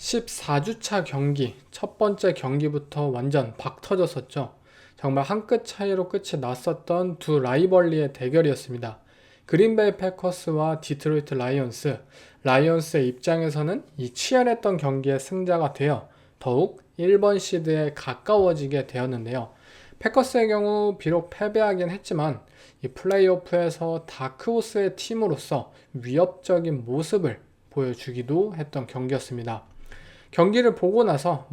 14주차 경기, 첫 번째 경기부터 완전 박 터졌었죠. 정말 한 끗 차이로 끝이 났었던 두 라이벌리의 대결이었습니다. 그린베이 패커스와 디트로이트 라이온스. 라이온스의 입장에서는 이 치열했던 경기의 승자가 되어 더욱 1번 시드에 가까워지게 되었는데요. 패커스의 경우 비록 패배하긴 했지만 이 플레이오프에서 다크호스의 팀으로서 위협적인 모습을 보여주기도 했던 경기였습니다. 경기를 보고 나서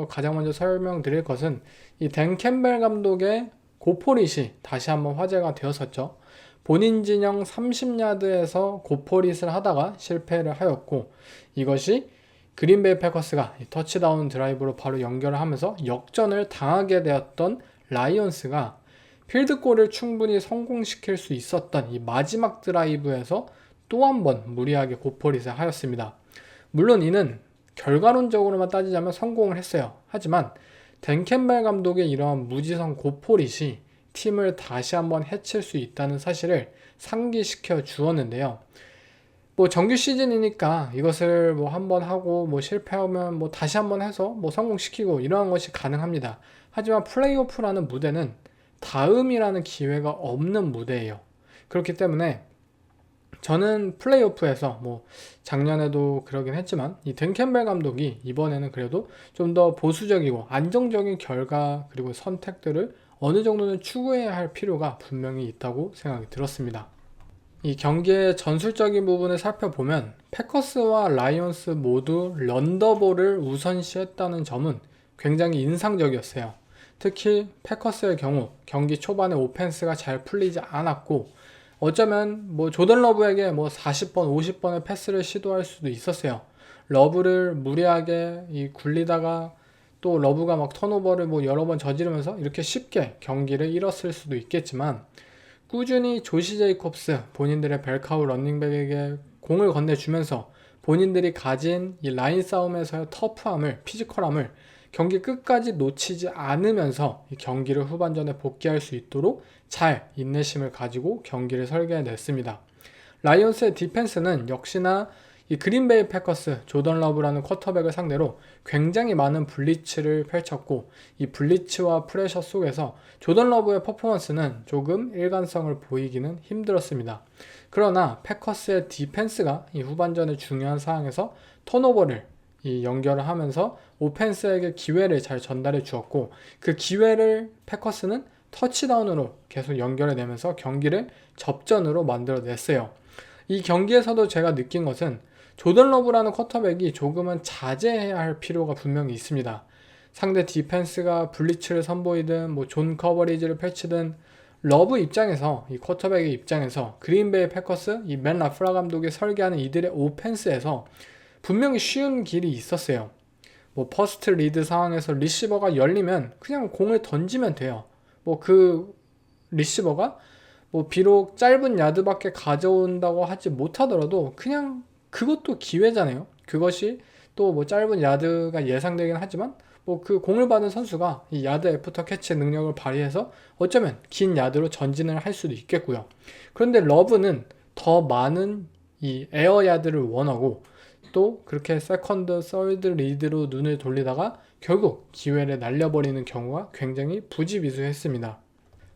가장 먼저 설명드릴 것은 이 댄 캠벨 감독의 고포릿이 다시 한번 화제가 되었었죠. 본인 진영 30야드에서 고포릿을 하다가 실패를 하였고, 이것이 그린베이 패커스가 터치다운 드라이브로 바로 연결을 하면서 역전을 당하게 되었던 라이온스가 필드골을 충분히 성공시킬 수 있었던 이 마지막 드라이브에서 또 한 번 무리하게 고포릿을 하였습니다. 물론 이는 결과론적으로만 따지자면 성공을 했어요. 하지만 댄 캠벨 감독의 이러한 무지성 고포릿이 팀을 다시 한번 해칠 수 있다는 사실을 상기시켜 주었는데요. 정규 시즌이니까 이것을 한번 하고 실패하면 다시 한번 해서 성공시키고 이러한 것이 가능합니다. 하지만 플레이오프라는 무대는 다음이라는 기회가 없는 무대예요. 그렇기 때문에 저는 플레이오프에서 작년에도 그러긴 했지만 이 댄 캠벨 감독이 이번에는 그래도 좀 더 보수적이고 안정적인 결과 그리고 선택들을 어느 정도는 추구해야 할 필요가 분명히 있다고 생각이 들었습니다. 이 경기의 전술적인 부분을 살펴보면 패커스와 라이온스 모두 런더볼을 우선시했다는 점은 굉장히 인상적이었어요. 특히 패커스의 경우 경기 초반에 오펜스가 잘 풀리지 않았고, 어쩌면 조던 러브에게 40번, 50번의 패스를 시도할 수도 있었어요. 러브를 무리하게 굴리다가 또 러브가 턴오버를 여러 번 저지르면서 이렇게 쉽게 경기를 잃었을 수도 있겠지만, 꾸준히 조시 제이콥스 본인들의 벨카우 런닝백에게 공을 건네주면서 본인들이 가진 이 라인 싸움에서의 터프함을, 피지컬함을 경기 끝까지 놓치지 않으면서 이 경기를 후반전에 복귀할 수 있도록 잘 인내심을 가지고 경기를 설계해냈습니다. 라이온스의 디펜스는 역시나 이 그린베이 패커스 조던 러브라는 쿼터백을 상대로 굉장히 많은 블리츠를 펼쳤고, 이 블리츠와 프레셔 속에서 조던 러브의 퍼포먼스는 조금 일관성을 보이기는 힘들었습니다. 그러나 패커스의 디펜스가 이 후반전의 중요한 상황에서 턴오버를 연결을 하면서 오펜스에게 기회를 잘 전달해 주었고, 그 기회를 패커스는 터치다운으로 계속 연결해내면서 경기를 접전으로 만들어냈어요. 이 경기에서도 제가 느낀 것은 조던 러브라는 쿼터백이 조금은 자제해야 할 필요가 분명히 있습니다. 상대 디펜스가 블리츠를 선보이든 존 커버리지를 펼치든 러브 입장에서, 이 쿼터백의 입장에서 그린베이 패커스 이 맨 라프라 감독이 설계하는 이들의 오펜스에서 분명히 쉬운 길이 있었어요. 퍼스트 리드 상황에서 리시버가 열리면 그냥 공을 던지면 돼요. 그 리시버가 비록 짧은 야드밖에 가져온다고 하지 못하더라도 그냥 그것도 기회잖아요. 그것이 또 짧은 야드가 예상되긴 하지만 그 공을 받은 선수가 이 야드 애프터 캐치 능력을 발휘해서 어쩌면 긴 야드로 전진을 할 수도 있겠고요. 그런데 러브는 더 많은 이 에어 야드를 원하고, 또 그렇게 세컨드, 서드 리드로 눈을 돌리다가 결국 기회를 날려버리는 경우가 굉장히 부지기수했습니다.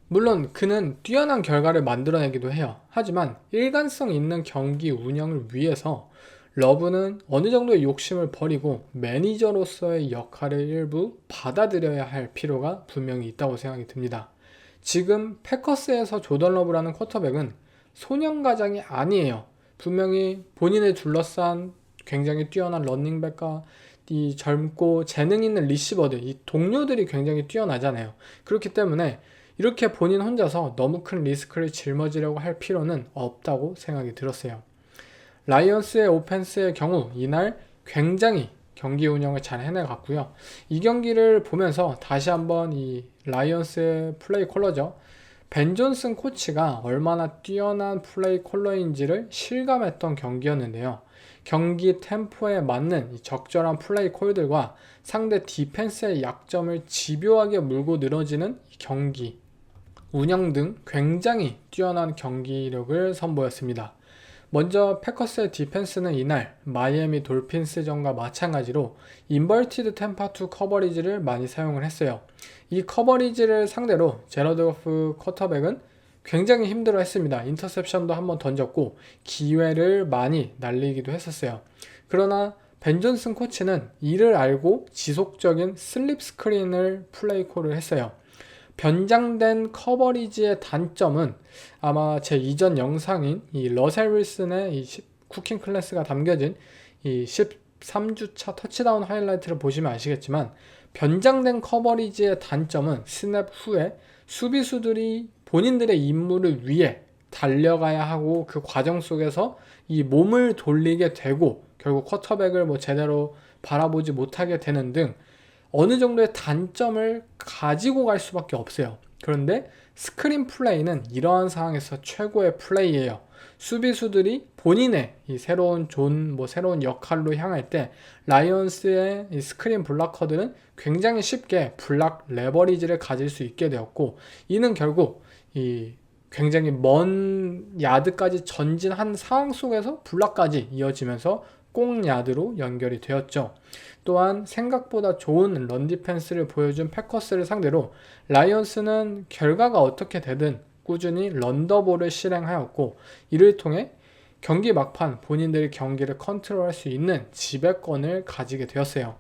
물론 그는 뛰어난 결과를 만들어내기도 해요. 하지만 일관성 있는 경기 운영을 위해서 러브는 어느 정도의 욕심을 버리고 매니저로서의 역할을 일부 받아들여야 할 필요가 분명히 있다고 생각이 듭니다. 지금 패커스에서 조던 러브라는 쿼터백은 소년가장이 아니에요. 분명히 본인을 둘러싼 굉장히 뛰어난 러닝백과 이 젊고 재능 있는 리시버들, 이 동료들이 굉장히 뛰어나잖아요. 그렇기 때문에 이렇게 본인 혼자서 너무 큰 리스크를 짊어지려고 할 필요는 없다고 생각이 들었어요. 라이온스의 오펜스의 경우 이날 굉장히 경기 운영을 잘 해내갔고요. 이 경기를 보면서 다시 한번 이 라이온스의 플레이 콜러죠. 벤 존슨 코치가 얼마나 뛰어난 플레이 콜러인지를 실감했던 경기였는데요. 경기 템포에 맞는 적절한 플레이 콜들과 상대 디펜스의 약점을 집요하게 물고 늘어지는 경기 운영 등 굉장히 뛰어난 경기력을 선보였습니다. 먼저 패커스의 디펜스는 이날 마이애미 돌핀스전과 마찬가지로 인버티드 템파 2 커버리지를 많이 사용을 했어요. 이 커버리지를 상대로 제러드 거프 쿼터백은 굉장히 힘들어 했습니다. 인터셉션도 한번 던졌고 기회를 많이 날리기도 했었어요. 그러나 벤 존슨 코치는 이를 알고 지속적인 슬립 스크린을 플레이콜을 했어요. 변장된 커버리지의 단점은 아마 제 이전 영상인 이 러셀 윌슨의 이 쿠킹 클래스가 담겨진 이 13주차 터치다운 하이라이트를 보시면 아시겠지만, 변장된 커버리지의 단점은 스냅 후에 수비수들이 본인들의 임무를 위해 달려가야 하고 그 과정 속에서 이 몸을 돌리게 되고 결국 쿼터백을 제대로 바라보지 못하게 되는 등 어느 정도의 단점을 가지고 갈 수밖에 없어요. 그런데 스크린 플레이는 이러한 상황에서 최고의 플레이예요. 수비수들이 본인의 이 새로운 새로운 역할로 향할 때 라이온스의 이 스크린 블락커들은 굉장히 쉽게 블락 레버리지를 가질 수 있게 되었고, 이는 결국 이 굉장히 먼 야드까지 전진한 상황 속에서 블락까지 이어지면서 꽁 야드로 연결이 되었죠. 또한 생각보다 좋은 런 디펜스를 보여준 패커스를 상대로 라이온스는 결과가 어떻게 되든 꾸준히 런더볼을 실행하였고, 이를 통해 경기 막판 본인들이 경기를 컨트롤할 수 있는 지배권을 가지게 되었어요.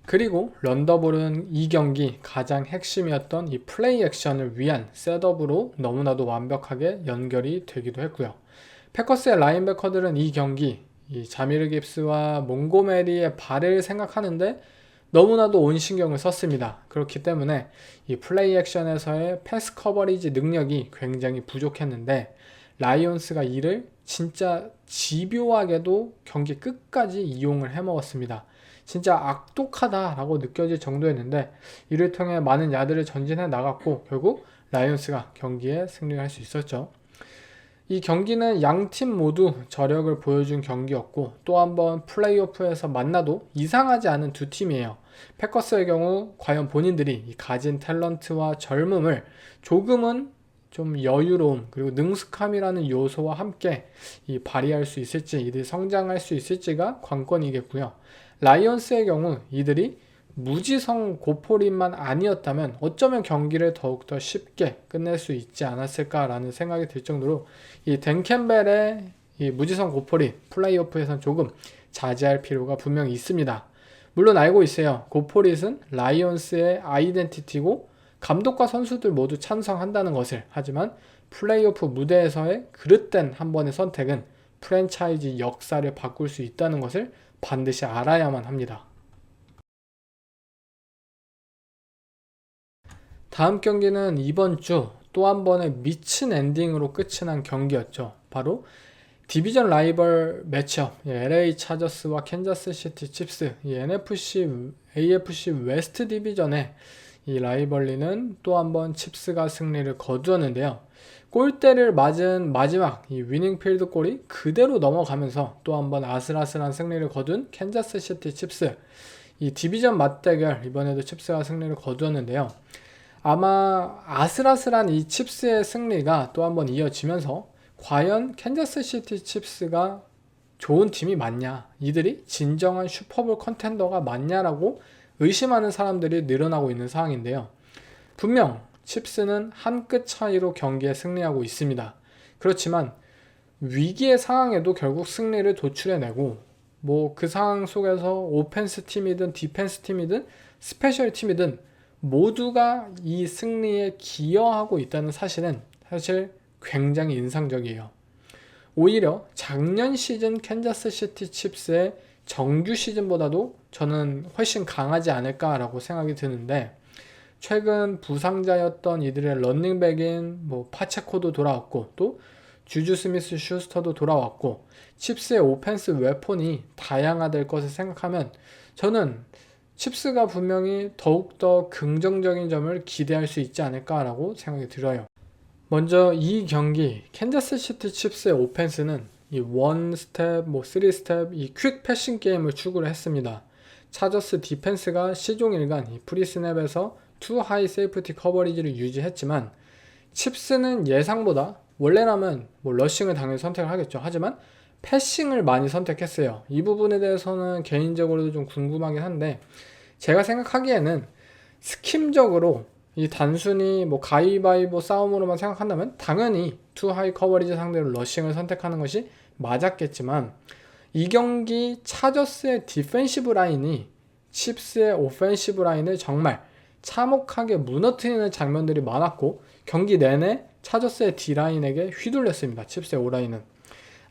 그리고 런더볼은 이 경기 가장 핵심이었던 이 플레이 액션을 위한 셋업으로 너무나도 완벽하게 연결이 되기도 했고요. 패커스의 라인베커들은 이 경기 이 자미르 깁스와 몽고메리의 발을 생각하는데 너무나도 온 신경을 썼습니다. 그렇기 때문에 이 플레이 액션에서의 패스 커버리지 능력이 굉장히 부족했는데, 라이온스가 이를 진짜 집요하게도 경기 끝까지 이용을 해먹었습니다. 진짜 악독하다라고 느껴질 정도였는데 이를 통해 많은 야드를 전진해 나갔고 결국 라이온스가 경기에 승리할 수 있었죠. 이 경기는 양팀 모두 저력을 보여준 경기였고, 또 한번 플레이오프에서 만나도 이상하지 않은 두 팀이에요. 패커스의 경우 과연 본인들이 가진 탤런트와 젊음을 조금은 좀 여유로움 그리고 능숙함이라는 요소와 함께 발휘할 수 있을지, 이들이 성장할 수 있을지가 관건이겠고요. 라이온스의 경우 이들이 무지성 고포린만 아니었다면 어쩌면 경기를 더욱더 쉽게 끝낼 수 있지 않았을까라는 생각이 들 정도로 이 댄 캠벨의 이 무지성 고포린 플레이오프에선 조금 자제할 필요가 분명히 있습니다. 물론 알고 있어요. 고포릿은 라이온스의 아이덴티티고 감독과 선수들 모두 찬성한다는 것을. 하지만 플레이오프 무대에서의 그릇된 한 번의 선택은 프랜차이즈 역사를 바꿀 수 있다는 것을 반드시 알아야만 합니다. 다음 경기는 이번 주 또 한 번의 미친 엔딩으로 끝이 난 경기였죠. 바로 디비전 라이벌 매치업 LA 차저스와 캔자스 시티 칩스, 이 AFC 웨스트 디비전의 이 라이벌리는 또 한 번 칩스가 승리를 거두었는데요. 골대를 맞은 마지막 이 위닝 필드 골이 그대로 넘어가면서 또 한 번 아슬아슬한 승리를 거둔 캔자스 시티 칩스. 이 디비전 맞대결 이번에도 칩스가 승리를 거두었는데요. 아마 아슬아슬한 이 칩스의 승리가 또 한 번 이어지면서 과연 캔자스 시티 칩스가 좋은 팀이 맞냐, 이들이 진정한 슈퍼볼 컨텐더가 맞냐라고 의심하는 사람들이 늘어나고 있는 상황인데요. 분명 칩스는 한 끗 차이로 경기에 승리하고 있습니다. 그렇지만 위기의 상황에도 결국 승리를 도출해내고 그 상황 속에서 오펜스 팀이든 디펜스 팀이든 스페셜 팀이든 모두가 이 승리에 기여하고 있다는 사실은 사실 굉장히 인상적이에요. 오히려 작년 시즌 캔자스 시티 칩스의 정규 시즌보다도 저는 훨씬 강하지 않을까라고 생각이 드는데, 최근 부상자였던 이들의 런닝백인 파체코도 돌아왔고 또 주주 스미스 슈스터도 돌아왔고 칩스의 오펜스 웨폰이 다양화될 것을 생각하면 저는 칩스가 분명히 더욱더 긍정적인 점을 기대할 수 있지 않을까라고 생각이 들어요. 먼저 이 경기 캔자스 시티 칩스의 오펜스는 이 1스텝, 3스텝 이 퀵 패싱 게임을 추구를 했습니다. 차저스 디펜스가 시종일관 이 프리스냅에서 투 하이 세이프티 커버리지를 유지했지만 칩스는 예상보다 원래라면 뭐 러싱을 당연히 선택을 하겠죠. 하지만 패싱을 많이 선택했어요. 이 부분에 대해서는 개인적으로도 좀 궁금하긴 한데, 제가 생각하기에는 스킴적으로 이 단순히 뭐 가위바위보 싸움으로만 생각한다면 당연히 투 하이 커버리지 상대로 러싱을 선택하는 것이 맞았겠지만, 이 경기 차저스의 디펜시브 라인이 칩스의 오펜시브 라인을 정말 참혹하게 무너뜨리는 장면들이 많았고, 경기 내내 차저스의 D라인에게 휘둘렸습니다. 칩스의 O라인은.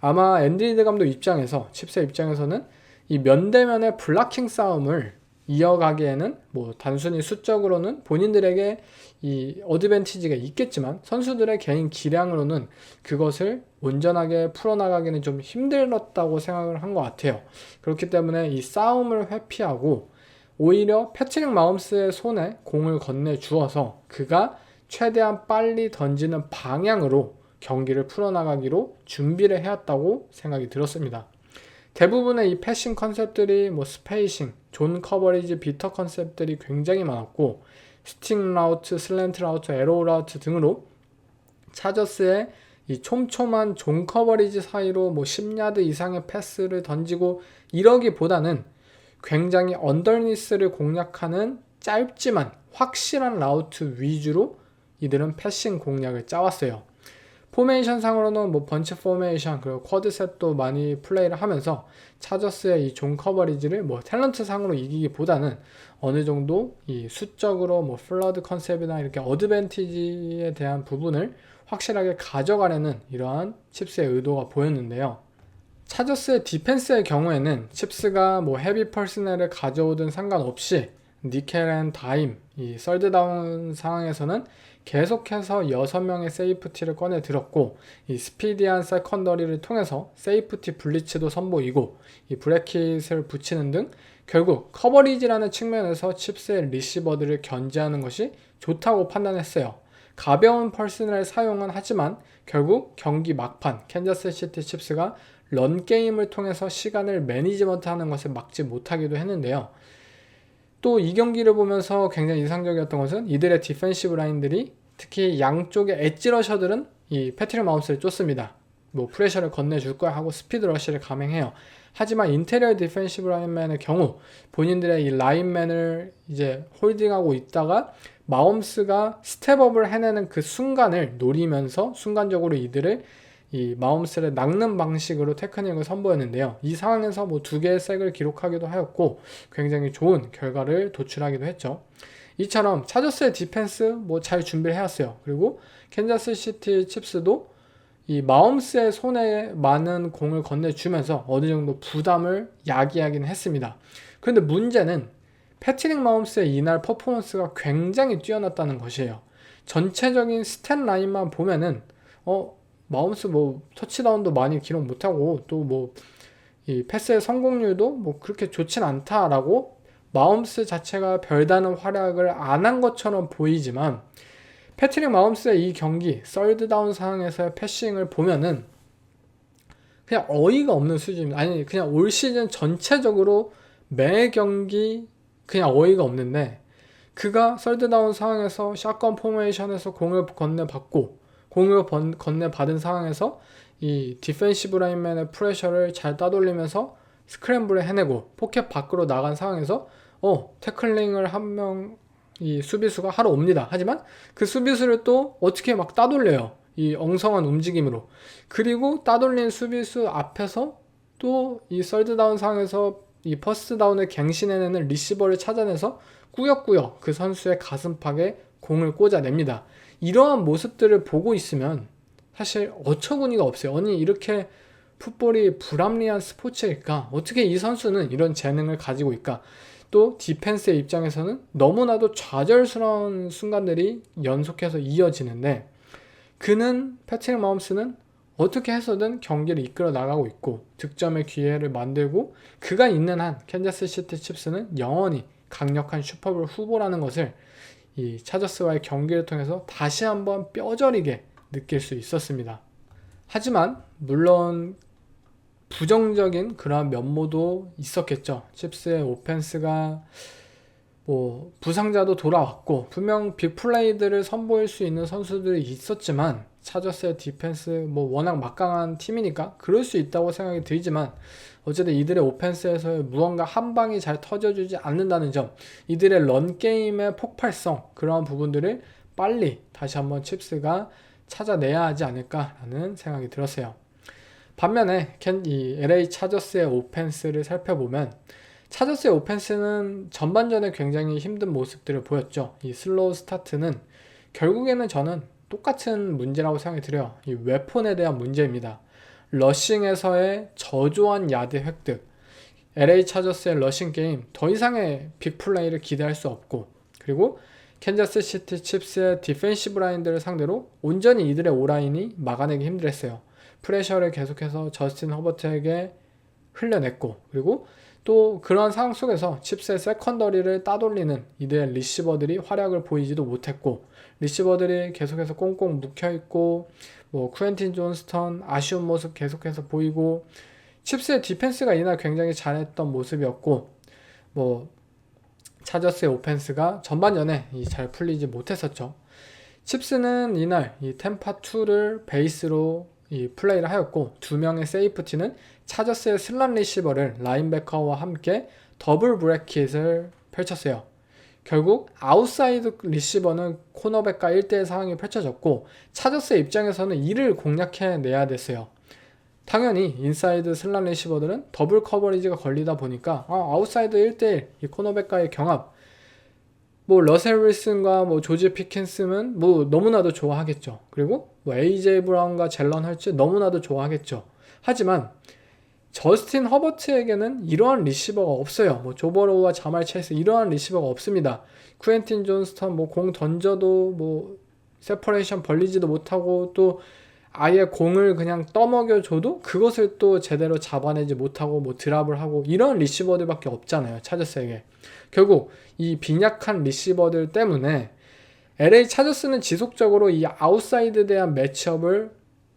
아마 앤디 리드 감독 입장에서, 칩스의 입장에서는 이 면대면의 블락킹 싸움을 이어가기에는 뭐 단순히 수적으로는 본인들에게 이 어드밴티지가 있겠지만 선수들의 개인 기량으로는 그것을 온전하게 풀어나가기는 좀 힘들었다고 생각을 한 것 같아요. 그렇기 때문에 이 싸움을 회피하고 오히려 패트릭 마홈스의 손에 공을 건네주어서 그가 최대한 빨리 던지는 방향으로 경기를 풀어나가기로 준비를 해왔다고 생각이 들었습니다. 대부분의 이 패싱 컨셉들이 뭐 스페이싱, 존 커버리지, 비터 컨셉들이 굉장히 많았고, 스팅 라우트, 슬랜트 라우트, 에로우 라우트 등으로 차저스의 이 촘촘한 존 커버리지 사이로 뭐 10야드 이상의 패스를 던지고 이러기보다는 굉장히 언더니스를 공략하는 짧지만 확실한 라우트 위주로 이들은 패싱 공략을 짜왔어요. 포메이션 상으로는 뭐 번치 포메이션 그리고 쿼드셋도 많이 플레이를 하면서 차저스의 이 존 커버리지를 뭐 탤런트 상으로 이기기보다는 어느 정도 이 수적으로 뭐 플러드 컨셉이나 이렇게 어드밴티지에 대한 부분을 확실하게 가져가려는 이러한 칩스의 의도가 보였는데요. 차저스의 디펜스의 경우에는 칩스가 뭐 헤비 퍼스널을 가져오든 상관없이 니켈 앤 다임, 이 썰드다운 상황에서는 계속해서 6명의 세이프티를 꺼내 들었고, 이 스피디한 세컨더리를 통해서 세이프티 블리츠도 선보이고 이 브래킷을 붙이는 등 결국 커버리지라는 측면에서 칩스의 리시버들을 견제하는 것이 좋다고 판단했어요. 가벼운 퍼스널 사용은 하지만 결국 경기 막판 캔자스 시티 칩스가 런 게임을 통해서 시간을 매니지먼트하는 것을 막지 못하기도 했는데요. 또 이 경기를 보면서 굉장히 인상적이었던 것은 이들의 디펜시브 라인들이 특히 양쪽의 엣지 러셔들은 이 패트릭 마홈스를 쫓습니다. 뭐 프레셔를 건네줄 거야 하고 스피드 러시를 감행해요. 하지만 인테리어 디펜시브 라인맨의 경우 본인들의 이 라인맨을 이제 홀딩하고 있다가 마홈스가 스텝업을 해내는 그 순간을 노리면서 순간적으로 이들을 이 마홈스를 낚는 방식으로 테크닉을 선보였는데요. 이 상황에서 뭐 2개의 색을 기록하기도 하였고 굉장히 좋은 결과를 도출하기도 했죠. 이처럼 차저스의 디펜스 뭐 잘 준비를 해왔어요. 그리고 캔자스 시티 칩스도 이 마홈스의 손에 많은 공을 건네주면서 어느 정도 부담을 야기하긴 했습니다. 그런데 문제는 패트릭 마홈스의 이날 퍼포먼스가 굉장히 뛰어났다는 것이에요. 전체적인 스탯 라인만 보면은 마홈스 뭐 터치다운도 많이 기록 못하고 또 뭐 이 패스의 성공률도 뭐 그렇게 좋진 않다라고 마홈스 자체가 별다른 활약을 안 한 것처럼 보이지만 패트릭 마홈스의 이 경기 썰드다운 상황에서의 패싱을 보면은 그냥 어이가 없는 수준입니다. 아니 그냥 올 시즌 전체적으로 매 경기 그냥 어이가 없는데, 그가 썰드다운 상황에서 샷건 포메이션에서 공을 건네받고 공을 건네받은 상황에서 이 디펜시브 라인맨의 프레셔를 잘 따돌리면서 스크램블을 해내고 포켓 밖으로 나간 상황에서 태클링을 한 명 이 수비수가 하러 옵니다. 하지만 그 수비수를 또 어떻게 막 따돌려요. 이 엉성한 움직임으로. 그리고 따돌린 수비수 앞에서 또 이 썰드다운 상황에서 이 퍼스트 다운을 갱신해내는 리시버를 찾아내서 꾸역꾸역 그 선수의 가슴팍에 공을 꽂아냅니다. 이러한 모습들을 보고 있으면 사실 어처구니가 없어요. 아니 이렇게 풋볼이 불합리한 스포츠일까? 어떻게 이 선수는 이런 재능을 가지고 있까? 또 디펜스의 입장에서는 너무나도 좌절스러운 순간들이 연속해서 이어지는데, 그는 패트릭 마홈스는 어떻게 해서든 경기를 이끌어 나가고 있고 득점의 기회를 만들고 그가 있는 한 캔자스 시티 칩스는 영원히 강력한 슈퍼볼 후보라는 것을 이 차저스와의 경기를 통해서 다시 한번 뼈저리게 느낄 수 있었습니다. 하지만 물론 부정적인 그러한 면모도 있었겠죠. 칩스의 오펜스가 뭐 부상자도 돌아왔고 분명 빅플레이들을 선보일 수 있는 선수들이 있었지만 차저스의 디펜스 뭐 워낙 막강한 팀이니까 그럴 수 있다고 생각이 들지만 어쨌든 이들의 오펜스에서 무언가 한 방이 잘 터져주지 않는다는 점, 이들의 런 게임의 폭발성, 그러한 부분들을 빨리 다시 한번 칩스가 찾아내야 하지 않을까라는 생각이 들었어요. 반면에 이 LA 차저스의 오펜스를 살펴보면 차저스의 오펜스는 전반전에 굉장히 힘든 모습들을 보였죠. 이 슬로우 스타트는 결국에는 저는 똑같은 문제라고 생각이 들어요. 이 웨폰에 대한 문제입니다. 러싱에서의 저조한 야드 획득, LA 차저스의 러싱 게임 더 이상의 빅플레이를 기대할 수 없고, 그리고 캔자스 시티 칩스의 디펜시브 라인들을 상대로 온전히 이들의 오라인이 막아내기 힘들었어요. 프레셔를 계속해서 저스틴 허버트에게 흘려냈고, 그리고 또 그러한 상황 속에서 칩스의 세컨더리를 따돌리는 이들의 리시버들이 활약을 보이지도 못했고, 리시버들이 계속해서 꽁꽁 묵혀있고, 뭐 쿠엔틴 존스턴 아쉬운 모습 계속해서 보이고, 칩스의 디펜스가 이날 굉장히 잘했던 모습이었고, 뭐 차저스의 오펜스가 전반전에 잘 풀리지 못했었죠. 칩스는 이날 이 템파2를 베이스로 이 플레이를 하였고, 두 명의 세이프티는 차저스의 슬란 리시버를 라인베커와 함께 더블 브래킷을 펼쳤어요. 결국 아웃사이드 리시버는 코너백과 1대1 상황이 펼쳐졌고, 차저스의 입장에서는 이를 공략해내야 됐어요. 당연히 인사이드 슬란 리시버들은 더블 커버리지가 걸리다 보니까 아웃사이드 1대1 이 코너백과의 경합, 뭐 러셀 윌슨과 뭐 조지 피킨스는 뭐 너무나도 좋아하겠죠. 그리고 뭐 AJ 브라운과 젤런 헐츠 너무나도 좋아하겠죠. 하지만 저스틴 허버트에게는 이러한 리시버가 없어요. 뭐 조버로우와 자말 체이스 이러한 리시버가 없습니다. 쿠엔틴 존스턴 뭐 공 던져도 뭐 세퍼레이션 벌리지도 못하고, 또 아예 공을 그냥 떠먹여줘도 그것을 또 제대로 잡아내지 못하고 뭐 드랍을 하고, 이런 리시버들밖에 없잖아요, 차저스에게. 결국 이 빈약한 리시버들 때문에 LA 차저스는 지속적으로 이 아웃사이드에 대한 매치업을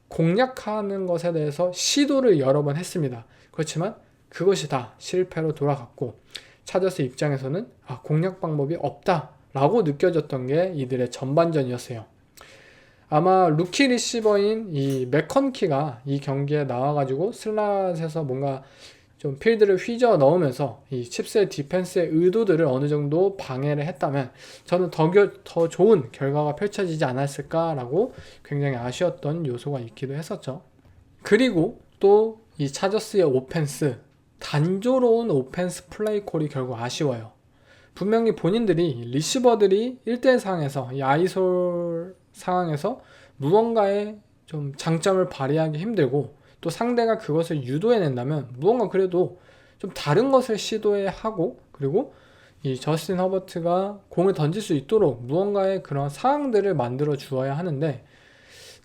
공략하는 것에 대해서 시도를 여러 번 했습니다. 그렇지만 그것이 다 실패로 돌아갔고, 차저스 입장에서는 공략 방법이 없다라고 느껴졌던 게 이들의 전반전이었어요. 아마 루키 리시버인 이 맥컨키가 이 경기에 나와가지고 슬롯에서 뭔가 좀 필드를 휘저 넣으면서 이 칩스의 디펜스의 의도들을 어느 정도 방해를 했다면 저는 더 좋은 결과가 펼쳐지지 않았을까라고 굉장히 아쉬웠던 요소가 있기도 했었죠. 그리고 또 이 차저스의 오펜스, 단조로운 오펜스 플레이 콜이 결국 아쉬워요. 분명히 본인들이 리시버들이 1대1 상황에서 이 아이솔 상황에서 무언가의 좀 장점을 발휘하기 힘들고, 또 상대가 그것을 유도해낸다면 무언가 그래도 좀 다른 것을 시도해야 하고, 그리고 이 저스틴 허버트가 공을 던질 수 있도록 무언가의 그런 상황들을 만들어 주어야 하는데,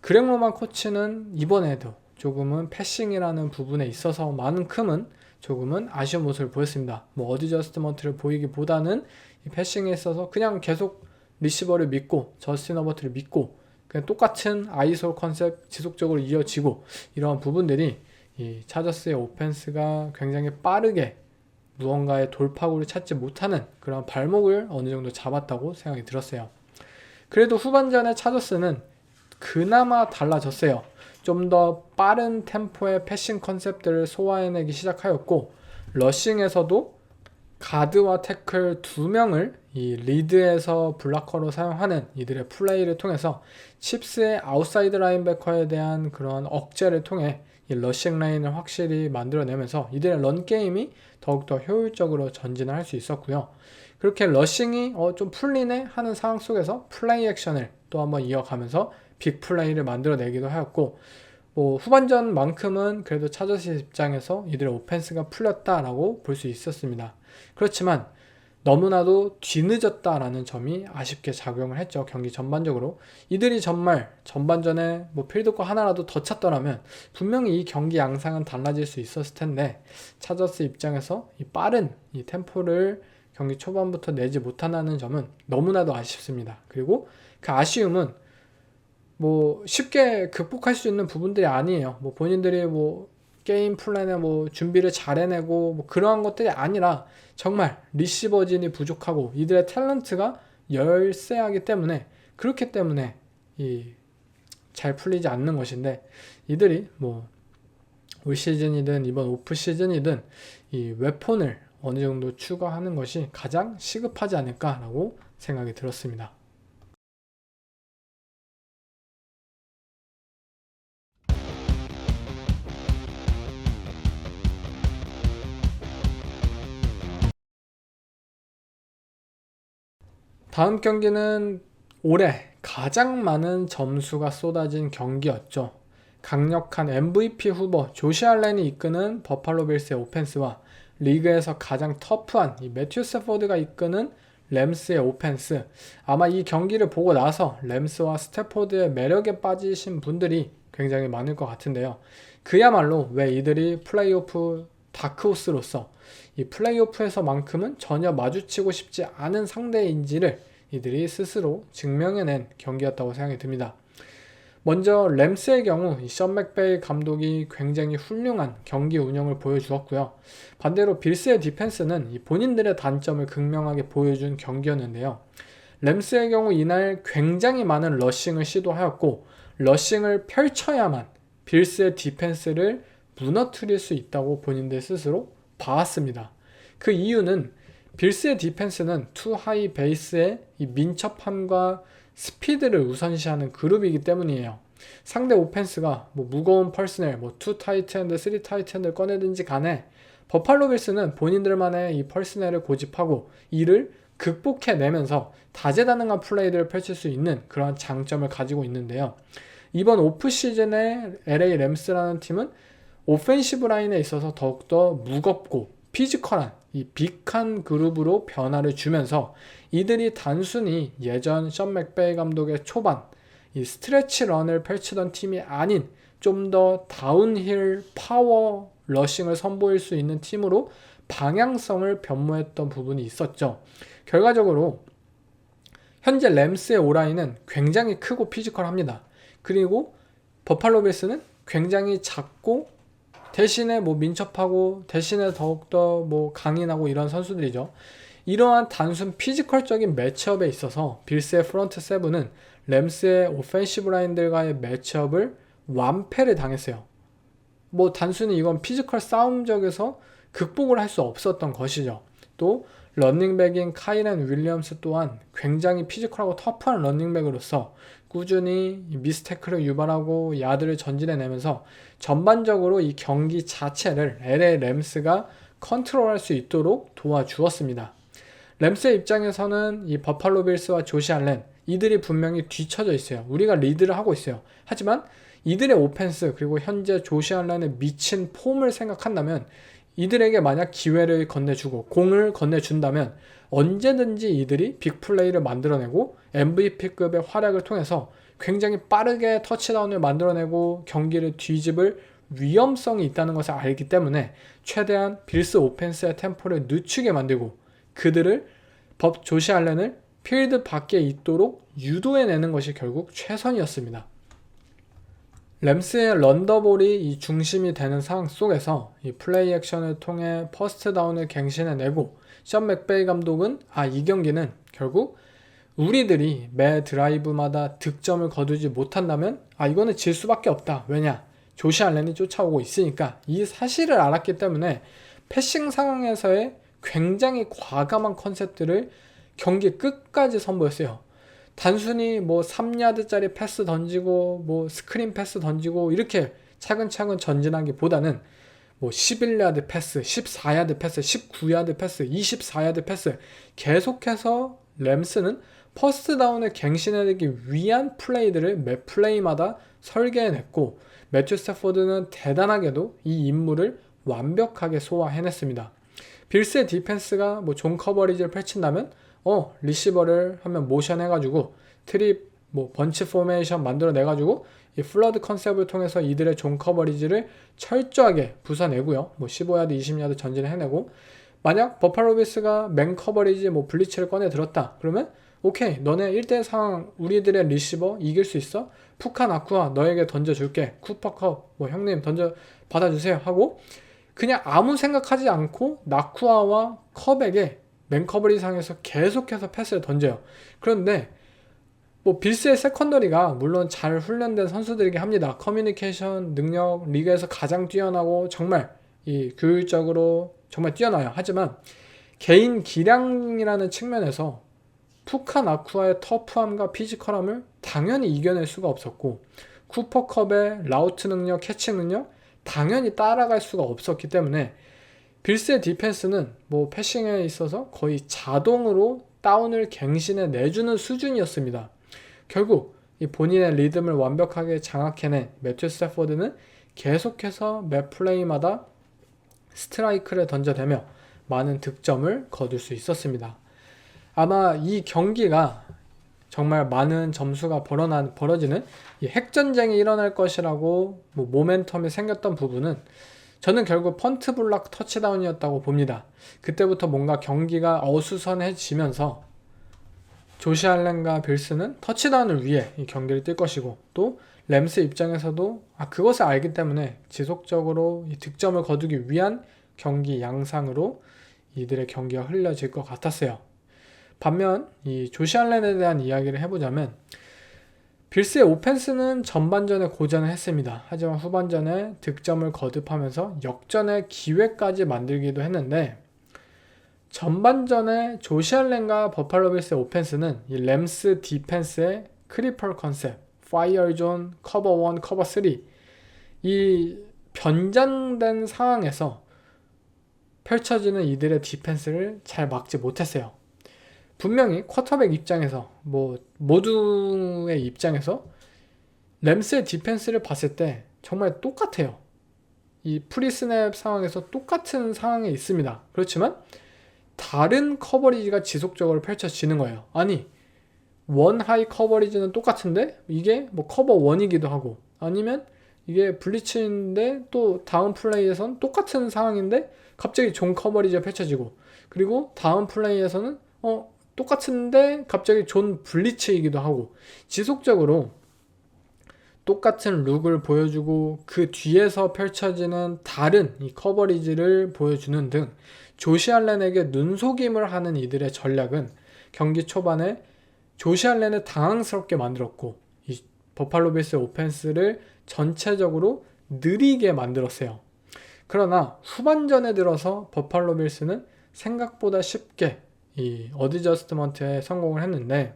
그렉 로만 코치는 이번에도 조금은 패싱이라는 부분에 있어서 만큼은 조금은 아쉬운 모습을 보였습니다. 뭐 어드저스트먼트를 보이기보다는 이 패싱에 있어서 그냥 계속 리시버를 믿고 저스틴 허버트를 믿고 그냥 똑같은 아이솔 컨셉 지속적으로 이어지고, 이러한 부분들이 이 차저스의 오펜스가 굉장히 빠르게 무언가의 돌파구를 찾지 못하는 그런 발목을 어느 정도 잡았다고 생각이 들었어요. 그래도 후반전에 차저스는 그나마 달라졌어요. 좀 더 빠른 템포의 패싱 컨셉들을 소화해내기 시작하였고, 러싱에서도 가드와 태클 두 명을 이 리드에서 블락커로 사용하는 이들의 플레이를 통해서 칩스의 아웃사이드 라인베커에 대한 그런 억제를 통해 이 러싱 라인을 확실히 만들어내면서 이들의 런 게임이 더욱더 효율적으로 전진을 할 수 있었고요. 그렇게 러싱이 좀 풀리네 하는 상황 속에서 플레이 액션을 또 한번 이어가면서 빅 플레이를 만들어내기도 하였고, 뭐 후반전만큼은 그래도 차저스 입장에서 이들의 오펜스가 풀렸다라고 볼 수 있었습니다. 그렇지만 너무나도 뒤늦었다라는 점이 아쉽게 작용을 했죠. 경기 전반적으로 이들이 정말 전반전에 뭐 필드골 하나라도 더 찼더라면 분명히 이 경기 양상은 달라질 수 있었을 텐데, 차저스 입장에서 이 빠른 이 템포를 경기 초반부터 내지 못한다는 점은 너무나도 아쉽습니다. 그리고 그 아쉬움은 뭐 쉽게 극복할 수 있는 부분들이 아니에요. 뭐 본인들이 뭐 게임 플랜에 뭐 준비를 잘 해내고 뭐 그러한 것들이 아니라 정말 리시버진이 부족하고 이들의 탤런트가 열세하기 때문에 그렇기 때문에 잘 풀리지 않는 것인데 이들이 뭐 올 시즌이든 이번 오프 시즌이든 이 웨폰을 어느 정도 추가하는 것이 가장 시급하지 않을까라고 생각이 들었습니다. 다음 경기는 올해 가장 많은 점수가 쏟아진 경기였죠. 강력한 MVP 후보 조시 알렌이 이끄는 버팔로 빌스의 오펜스와 리그에서 가장 터프한 이 매튜 스태포드가 이끄는 램스의 오펜스. 아마 이 경기를 보고 나서 램스와 스태포드의 매력에 빠지신 분들이 굉장히 많을 것 같은데요. 그야말로 왜 이들이 플레이오프 다크호스로서 이 플레이오프에서만큼은 전혀 마주치고 싶지 않은 상대인지를 이들이 스스로 증명해낸 경기였다고 생각이 듭니다. 먼저 램스의 경우 션 맥베이 감독이 굉장히 훌륭한 경기 운영을 보여주었고요. 반대로 빌스의 디펜스는 본인들의 단점을 극명하게 보여준 경기였는데요. 램스의 경우 이날 굉장히 많은 러싱을 시도하였고 러싱을 펼쳐야만 빌스의 디펜스를 무너뜨릴 수 있다고 본인들 스스로 봐왔습니다. 그 이유는 빌스의 디펜스는 투 하이 베이스의 이 민첩함과 스피드를 우선시하는 그룹이기 때문이에요. 상대 오펜스가 뭐 무거운 퍼스널, 투 타이트엔드, 쓰리 타이트엔드를 꺼내든지 간에 버팔로 빌스는 본인들만의 이 퍼스널을 고집하고 이를 극복해내면서 다재다능한 플레이들을 펼칠 수 있는 그런 장점을 가지고 있는데요. 이번 오프 시즌에 LA 램스라는 팀은 오펜시브 라인에 있어서 더욱더 무겁고 피지컬한 이 빅한 그룹으로 변화를 주면서 이들이 단순히 예전 션 맥베이 감독의 초반 이 스트레치 런을 펼치던 팀이 아닌 좀 더 다운힐 파워 러싱을 선보일 수 있는 팀으로 방향성을 변모했던 부분이 있었죠. 결과적으로 현재 램스의 오라인은 굉장히 크고 피지컬합니다. 그리고 버팔로 빌스는 굉장히 작고 대신에 민첩하고 대신에 더욱더 강인하고 이런 선수들이죠. 이러한 단순 피지컬적인 매치업에 있어서 빌스의 프런트 세븐은 램스의 오펜시브 라인들과의 매치업을 완패를 당했어요. 단순히 이건 피지컬 싸움적에서 극복을 할 수 없었던 것이죠. 또 런닝백인 카이렌 윌리엄스 또한 굉장히 피지컬하고 터프한 런닝백으로서 꾸준히 미스테크를 유발하고 야드를 전진해내면서 전반적으로 이 경기 자체를 LA 램스가 컨트롤할 수 있도록 도와주었습니다. 램스의 입장에서는 이 버팔로 빌스와 조시 알렌 이들이 분명히 뒤쳐져 있어요. 우리가 리드를 하고 있어요. 하지만 이들의 오펜스 그리고 현재 조시 알렌의 미친 폼을 생각한다면 이들에게 만약 기회를 건네주고 공을 건네준다면 언제든지 이들이 빅플레이를 만들어내고 MVP급의 활약을 통해서 굉장히 빠르게 터치다운을 만들어내고 경기를 뒤집을 위험성이 있다는 것을 알기 때문에 최대한 빌스 오펜스의 템포를 늦추게 만들고 그들을 조시 알렌을 필드 밖에 있도록 유도해내는 것이 결국 최선이었습니다. 램스의 런더볼이 이 중심이 되는 상황 속에서 이 플레이 액션을 통해 퍼스트 다운을 갱신해내고 션 맥베이 감독은 이 경기는 결국 우리들이 매 드라이브마다 득점을 거두지 못한다면 이거는 질 수밖에 없다. 왜냐? 조시 알렌이 쫓아오고 있으니까 이 사실을 알았기 때문에 패싱 상황에서의 굉장히 과감한 컨셉들을 경기 끝까지 선보였어요. 단순히 3야드짜리 패스 던지고 스크린 패스 던지고 이렇게 차근차근 전진하기보다는 11야드 패스, 14야드 패스, 19야드 패스, 24야드 패스 계속해서 램스는 퍼스트 다운을 갱신해내기 위한 플레이들을 매 플레이마다 설계해냈고 매튜 스태포드는 대단하게도 이 임무를 완벽하게 소화해냈습니다. 빌스의 디펜스가 존 커버리지를 펼친다면 리시버를 하면 모션 해가지고 트립 번치 포메이션 만들어내가지고 이 플러드 컨셉을 통해서 이들의 존 커버리지를 철저하게 부숴내고요. 15야드 20야드 전진을 해내고 만약 버팔로 빌스가 맨 커버리지 블리츠를 꺼내 들었다 그러면 오케이, 너네 1대1 상황 우리들의 리시버 이길 수 있어? 푸카 나쿠아 너에게 던져줄게. 쿠퍼컵 뭐 형님 던져 받아주세요 하고 그냥 아무 생각하지 않고 나쿠아와 컵에게 맨커버리 상에서 계속해서 패스를 던져요. 그런데 뭐 빌스의 세컨더리가 물론 잘 훈련된 선수들이긴 합니다. 커뮤니케이션 능력 리그에서 가장 뛰어나고 정말 이 교육적으로 정말 뛰어나요. 하지만 개인 기량이라는 측면에서 푸카 나쿠아의 터프함과 피지컬함을 당연히 이겨낼 수가 없었고 쿠퍼컵의 라우트 능력, 캐치 능력 당연히 따라갈 수가 없었기 때문에 빌스의 디펜스는 뭐 패싱에 있어서 거의 자동으로 다운을 갱신해 내주는 수준이었습니다. 결국 이 본인의 리듬을 완벽하게 장악해낸 매튜 스태포드는 계속해서 매 플레이마다 스트라이크를 던져대며 많은 득점을 거둘 수 있었습니다. 아마 이 경기가 정말 많은 점수가 벌어지는 이 핵전쟁이 일어날 것이라고 뭐 모멘텀이 생겼던 부분은 저는 결국 펀트 블락 터치다운이었다고 봅니다. 그때부터 뭔가 경기가 어수선해지면서 조시 알렌과 빌스는 터치다운을 위해 이 경기를 뛸 것이고 또 램스 입장에서도 그것을 알기 때문에 지속적으로 이 득점을 거두기 위한 경기 양상으로 이들의 경기가 흘려질 것 같았어요. 반면 이 조시 알렌에 대한 이야기를 해보자면 빌스의 오펜스는 전반전에 고전을 했습니다. 하지만 후반전에 득점을 거듭하면서 역전의 기회까지 만들기도 했는데 전반전에 조시 알렌과 버팔로 빌스의 오펜스는 이 램스 디펜스의 크리퍼 컨셉, 파이어 존, 커버 1, 커버 3 이 변장된 상황에서 펼쳐지는 이들의 디펜스를 잘 막지 못했어요. 분명히 쿼터백 입장에서 뭐 모두의 입장에서 램스의 디펜스를 봤을 때 정말 똑같아요. 이 프리스냅 상황에서 똑같은 상황에 있습니다. 그렇지만 다른 커버리지가 지속적으로 펼쳐지는 거예요. 아니 원 하이 커버리지는 똑같은데 이게 뭐 커버 1이기도 하고 아니면 이게 블리츠인데 또 다음 플레이에선 똑같은 상황인데 갑자기 존 커버리지가 펼쳐지고 그리고 다음 플레이에서는 똑같은데 갑자기 존 블리츠이기도 하고 지속적으로 똑같은 룩을 보여주고 그 뒤에서 펼쳐지는 다른 이 커버리지를 보여주는 등 조시 알렌에게 눈속임을 하는 이들의 전략은 경기 초반에 조시 알렌을 당황스럽게 만들었고 이 버팔로 빌스의 오펜스를 전체적으로 느리게 만들었어요. 그러나 후반전에 들어서 버팔로 빌스는 생각보다 쉽게 이 어드저스트먼트에 성공을 했는데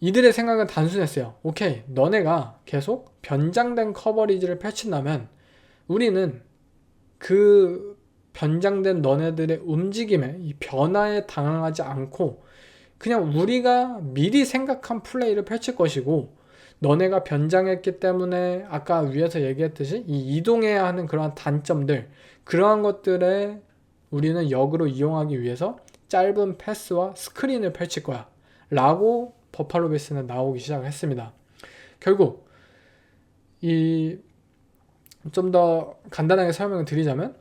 이들의 생각은 단순했어요. 오케이, 너네가 계속 변장된 커버리지를 펼친다면 우리는 그 변장된 너네들의 움직임에 이 변화에 당황하지 않고 그냥 우리가 미리 생각한 플레이를 펼칠 것이고 너네가 변장했기 때문에 아까 위에서 얘기했듯이 이 이동해야 하는 그러한 단점들 그러한 것들에 우리는 역으로 이용하기 위해서 짧은 패스와 스크린을 펼칠 거야 라고 버팔로 빌스는 나오기 시작했습니다. 결국 이 좀 더 간단하게 설명을 드리자면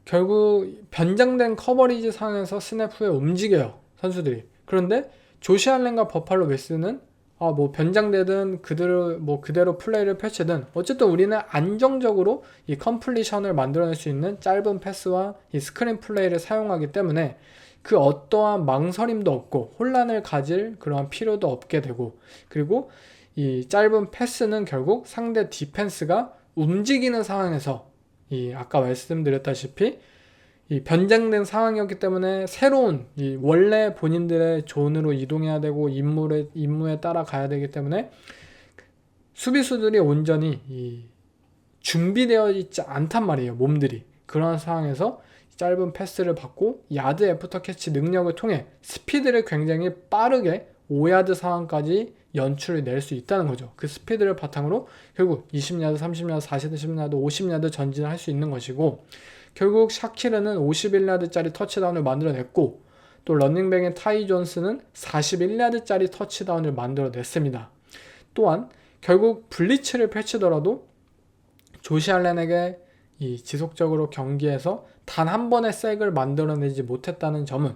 결국 변장된 커버리지 상에서 스냅 후에 움직여요 선수들이. 그런데 조시 알렌과 버팔로 빌스는 뭐 변장되든 그대로 플레이를 펼치든 어쨌든 우리는 안정적으로 이 컴플리션을 만들어낼 수 있는 짧은 패스와 이 스크린 플레이를 사용하기 때문에 그 어떠한 망설임도 없고 혼란을 가질 그러한 필요도 없게 되고 그리고 이 짧은 패스는 결국 상대 디펜스가 움직이는 상황에서 이 아까 말씀드렸다시피 이 변장된 상황이었기 때문에 새로운 이 원래 본인들의 존으로 이동해야 되고 임무에 따라가야 되기 때문에 수비수들이 온전히 이 준비되어 있지 않단 말이에요. 몸들이. 그런 상황에서 짧은 패스를 받고 야드 애프터 캐치 능력을 통해 스피드를 굉장히 빠르게 5야드 상황까지 연출을 낼 수 있다는 거죠. 그 스피드를 바탕으로 결국 20야드, 30야드, 40야드, 50야드 전진을 할 수 있는 것이고 결국 샤키르는 51야드짜리 터치다운을 만들어냈고 또 러닝백인 타이 존스는 41야드짜리 터치다운을 만들어냈습니다. 또한 결국 블리츠를 펼치더라도 조시 알렌에게 이 지속적으로 경기에서 단 한 번의 색을 만들어내지 못했다는 점은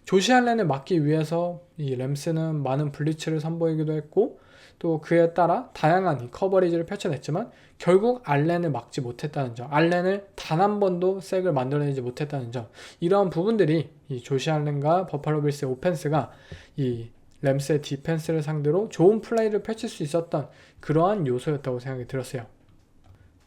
조시 알렌을 막기 위해서 이 램스는 많은 블리츠를 선보이기도 했고 또 그에 따라 다양한 이 커버리지를 펼쳐냈지만 결국 알렌을 막지 못했다는 점, 알렌을 단 한 번도 색을 만들어내지 못했다는 점, 이러한 부분들이 이 조시 알렌과 버팔로 빌스의 오펜스가 이 램스의 디펜스를 상대로 좋은 플레이를 펼칠 수 있었던 그러한 요소였다고 생각이 들었어요.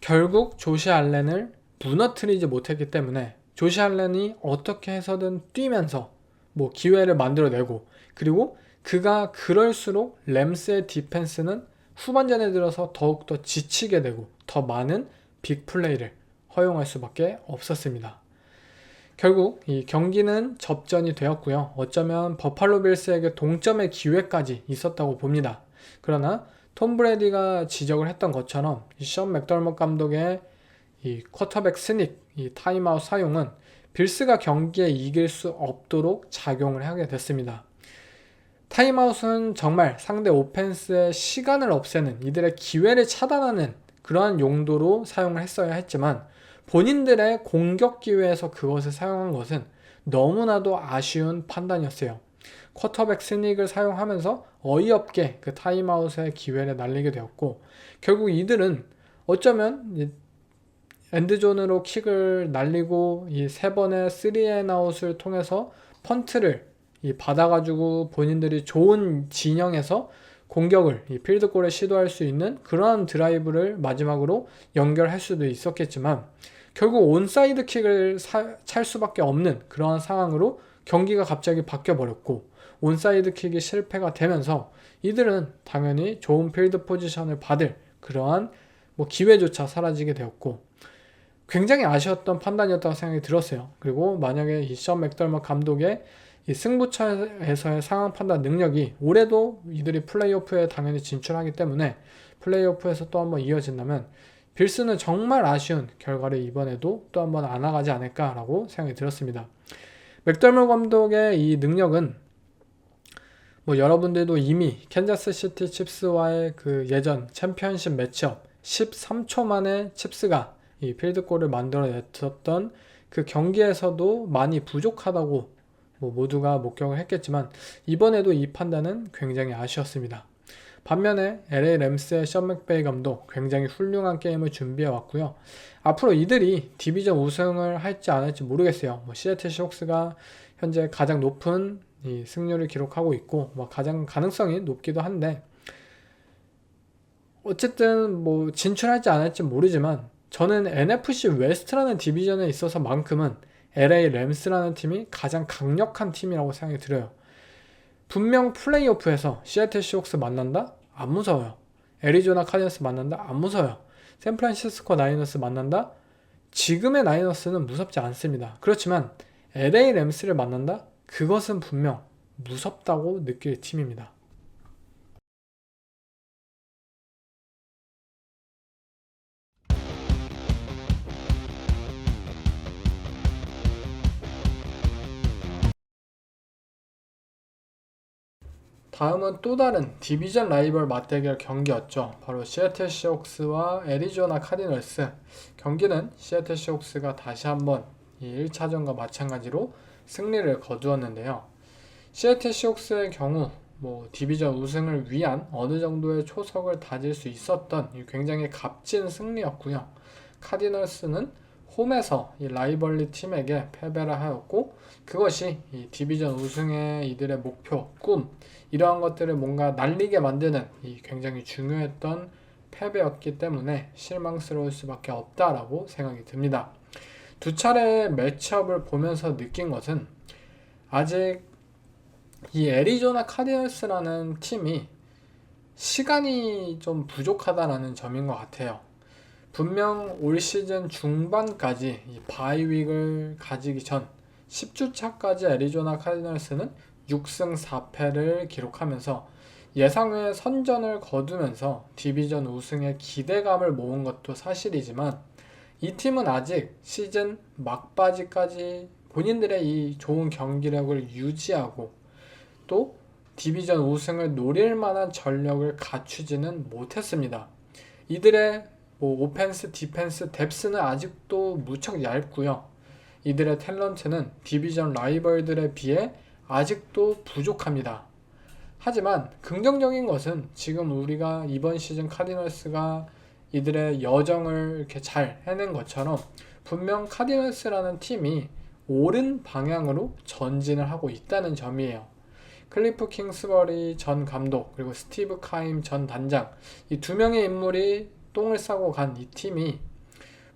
결국 조시 알렌을 무너뜨리지 못했기 때문에 조시 알렌이 어떻게 해서든 뛰면서 뭐 기회를 만들어내고, 그리고 그가 그럴수록 램스의 디펜스는 후반전에 들어서 더욱더 지치게 되고 더 많은 빅플레이를 허용할 수밖에 없었습니다. 결국 이 경기는 접전이 되었고요. 어쩌면 버팔로 빌스에게 동점의 기회까지 있었다고 봅니다. 그러나 톰 브레디가 지적을 했던 것처럼 션 맥더머트 감독의 이 쿼터백 스닉, 이 타임아웃 사용은 빌스가 경기에 이길 수 없도록 작용을 하게 됐습니다. 타임아웃은 정말 상대 오펜스의 시간을 없애는, 이들의 기회를 차단하는 그러한 용도로 사용을 했어야 했지만 본인들의 공격 기회에서 그것을 사용한 것은 너무나도 아쉬운 판단이었어요. 쿼터백 스닉을 사용하면서 어이없게 그 타임아웃의 기회를 날리게 되었고, 결국 이들은 어쩌면 엔드존으로 킥을 날리고 이 3번의 3앤아웃을 통해서 펀트를 받아가지고 본인들이 좋은 진영에서 공격을, 이 필드골에 시도할 수 있는 그러한 드라이브를 마지막으로 연결할 수도 있었겠지만 결국 온사이드 킥을 찰 수밖에 없는 그러한 상황으로 경기가 갑자기 바뀌어버렸고, 온사이드 킥이 실패가 되면서 이들은 당연히 좋은 필드 포지션을 받을 그러한 기회조차 사라지게 되었고, 굉장히 아쉬웠던 판단이었다고 생각이 들었어요. 그리고 만약에 이 션 맥더머트 감독의 이 승부처에서의 상황 판단 능력이 올해도 이들이 플레이오프에 당연히 진출하기 때문에 플레이오프에서 또 한번 이어진다면 빌스는 정말 아쉬운 결과를 이번에도 또 한번 안아가지 않을까라고 생각이 들었습니다. 맥더머트 감독의 이 능력은 여러분들도 이미 캔자스 시티 칩스와의 그 예전 챔피언십 매치업 13초 만에 칩스가 이 필드골을 만들어냈었던 그 경기에서도 많이 부족하다고 모두가 목격을 했겠지만 이번에도 이 판단은 굉장히 아쉬웠습니다. 반면에 LA 램스의 션 맥베이 감독 굉장히 훌륭한 게임을 준비해 왔고요. 앞으로 이들이 디비전 우승을 할지 안 할지 모르겠어요. 시애틀 시옥스가 현재 가장 높은 이 승률을 기록하고 있고 가장 가능성이 높기도 한데, 어쨌든 진출할지 안 할지 모르지만 저는 NFC 웨스트라는 디비전에 있어서만큼은 LA 램스라는 팀이 가장 강력한 팀이라고 생각이 들어요. 분명 플레이오프에서 시애틀 시옥스 만난다? 안 무서워요. 애리조나 카디너스 만난다? 안 무서워요. 샌프란시스코 나이너스 만난다? 지금의 나이너스는 무섭지 않습니다. 그렇지만 LA 램스를 만난다? 그것은 분명 무섭다고 느낄 팀입니다. 다음은 또 다른 디비전 라이벌 맞대결 경기였죠. 바로 시애틀 시옥스와 애리조나 카디널스. 경기는 시애틀 시옥스가 다시 한번 이 1차전과 마찬가지로 승리를 거두었는데요. 시애틀 시옥스의 경우 디비전 우승을 위한 어느 정도의 초석을 다질 수 있었던 굉장히 값진 승리였고요. 카디널스는 홈에서 이 라이벌리 팀에게 패배를 하였고, 그것이 이 디비전 우승의 이들의 목표, 꿈, 이러한 것들을 뭔가 날리게 만드는 이 굉장히 중요했던 패배였기 때문에 실망스러울 수밖에 없다라고 생각이 듭니다. 두 차례의 매치업을 보면서 느낀 것은 아직 이 애리조나 카디널스라는 팀이 시간이 좀 부족하다라는 점인 것 같아요. 분명 올 시즌 중반까지 이 바이윅을 가지기 전 10주차까지 애리조나 카디널스는 6승 4패를 기록하면서 예상외의 선전을 거두면서 디비전 우승의 기대감을 모은 것도 사실이지만, 이 팀은 아직 시즌 막바지까지 본인들의 이 좋은 경기력을 유지하고 또 디비전 우승을 노릴 만한 전력을 갖추지는 못했습니다. 이들의 오펜스, 디펜스, 뎁스는 아직도 무척 얇고요. 이들의 탤런트는 디비전 라이벌들에 비해 아직도 부족합니다. 하지만 긍정적인 것은 지금 우리가 이번 시즌 카디널스가 이들의 여정을 이렇게 잘 해낸 것처럼 분명 카디널스라는 팀이 옳은 방향으로 전진을 하고 있다는 점이에요. 클리프 킹스버리 전 감독 그리고 스티브 카임 전 단장, 이 두 명의 인물이 똥을 싸고 간 이 팀이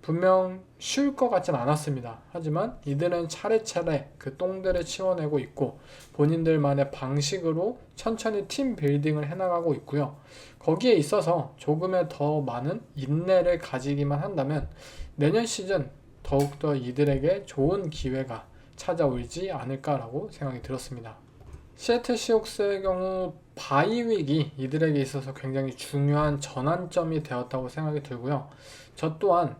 분명 쉬울 것 같진 않았습니다. 하지만 이들은 차례차례 그 똥들을 치워내고 있고 본인들만의 방식으로 천천히 팀 빌딩을 해나가고 있고요. 거기에 있어서 조금의 더 많은 인내를 가지기만 한다면 내년 시즌 더욱더 이들에게 좋은 기회가 찾아오지 않을까라고 생각이 들었습니다. 시애틀 시옥스의 경우 바이윅이 이들에게 있어서 굉장히 중요한 전환점이 되었다고 생각이 들고요. 저 또한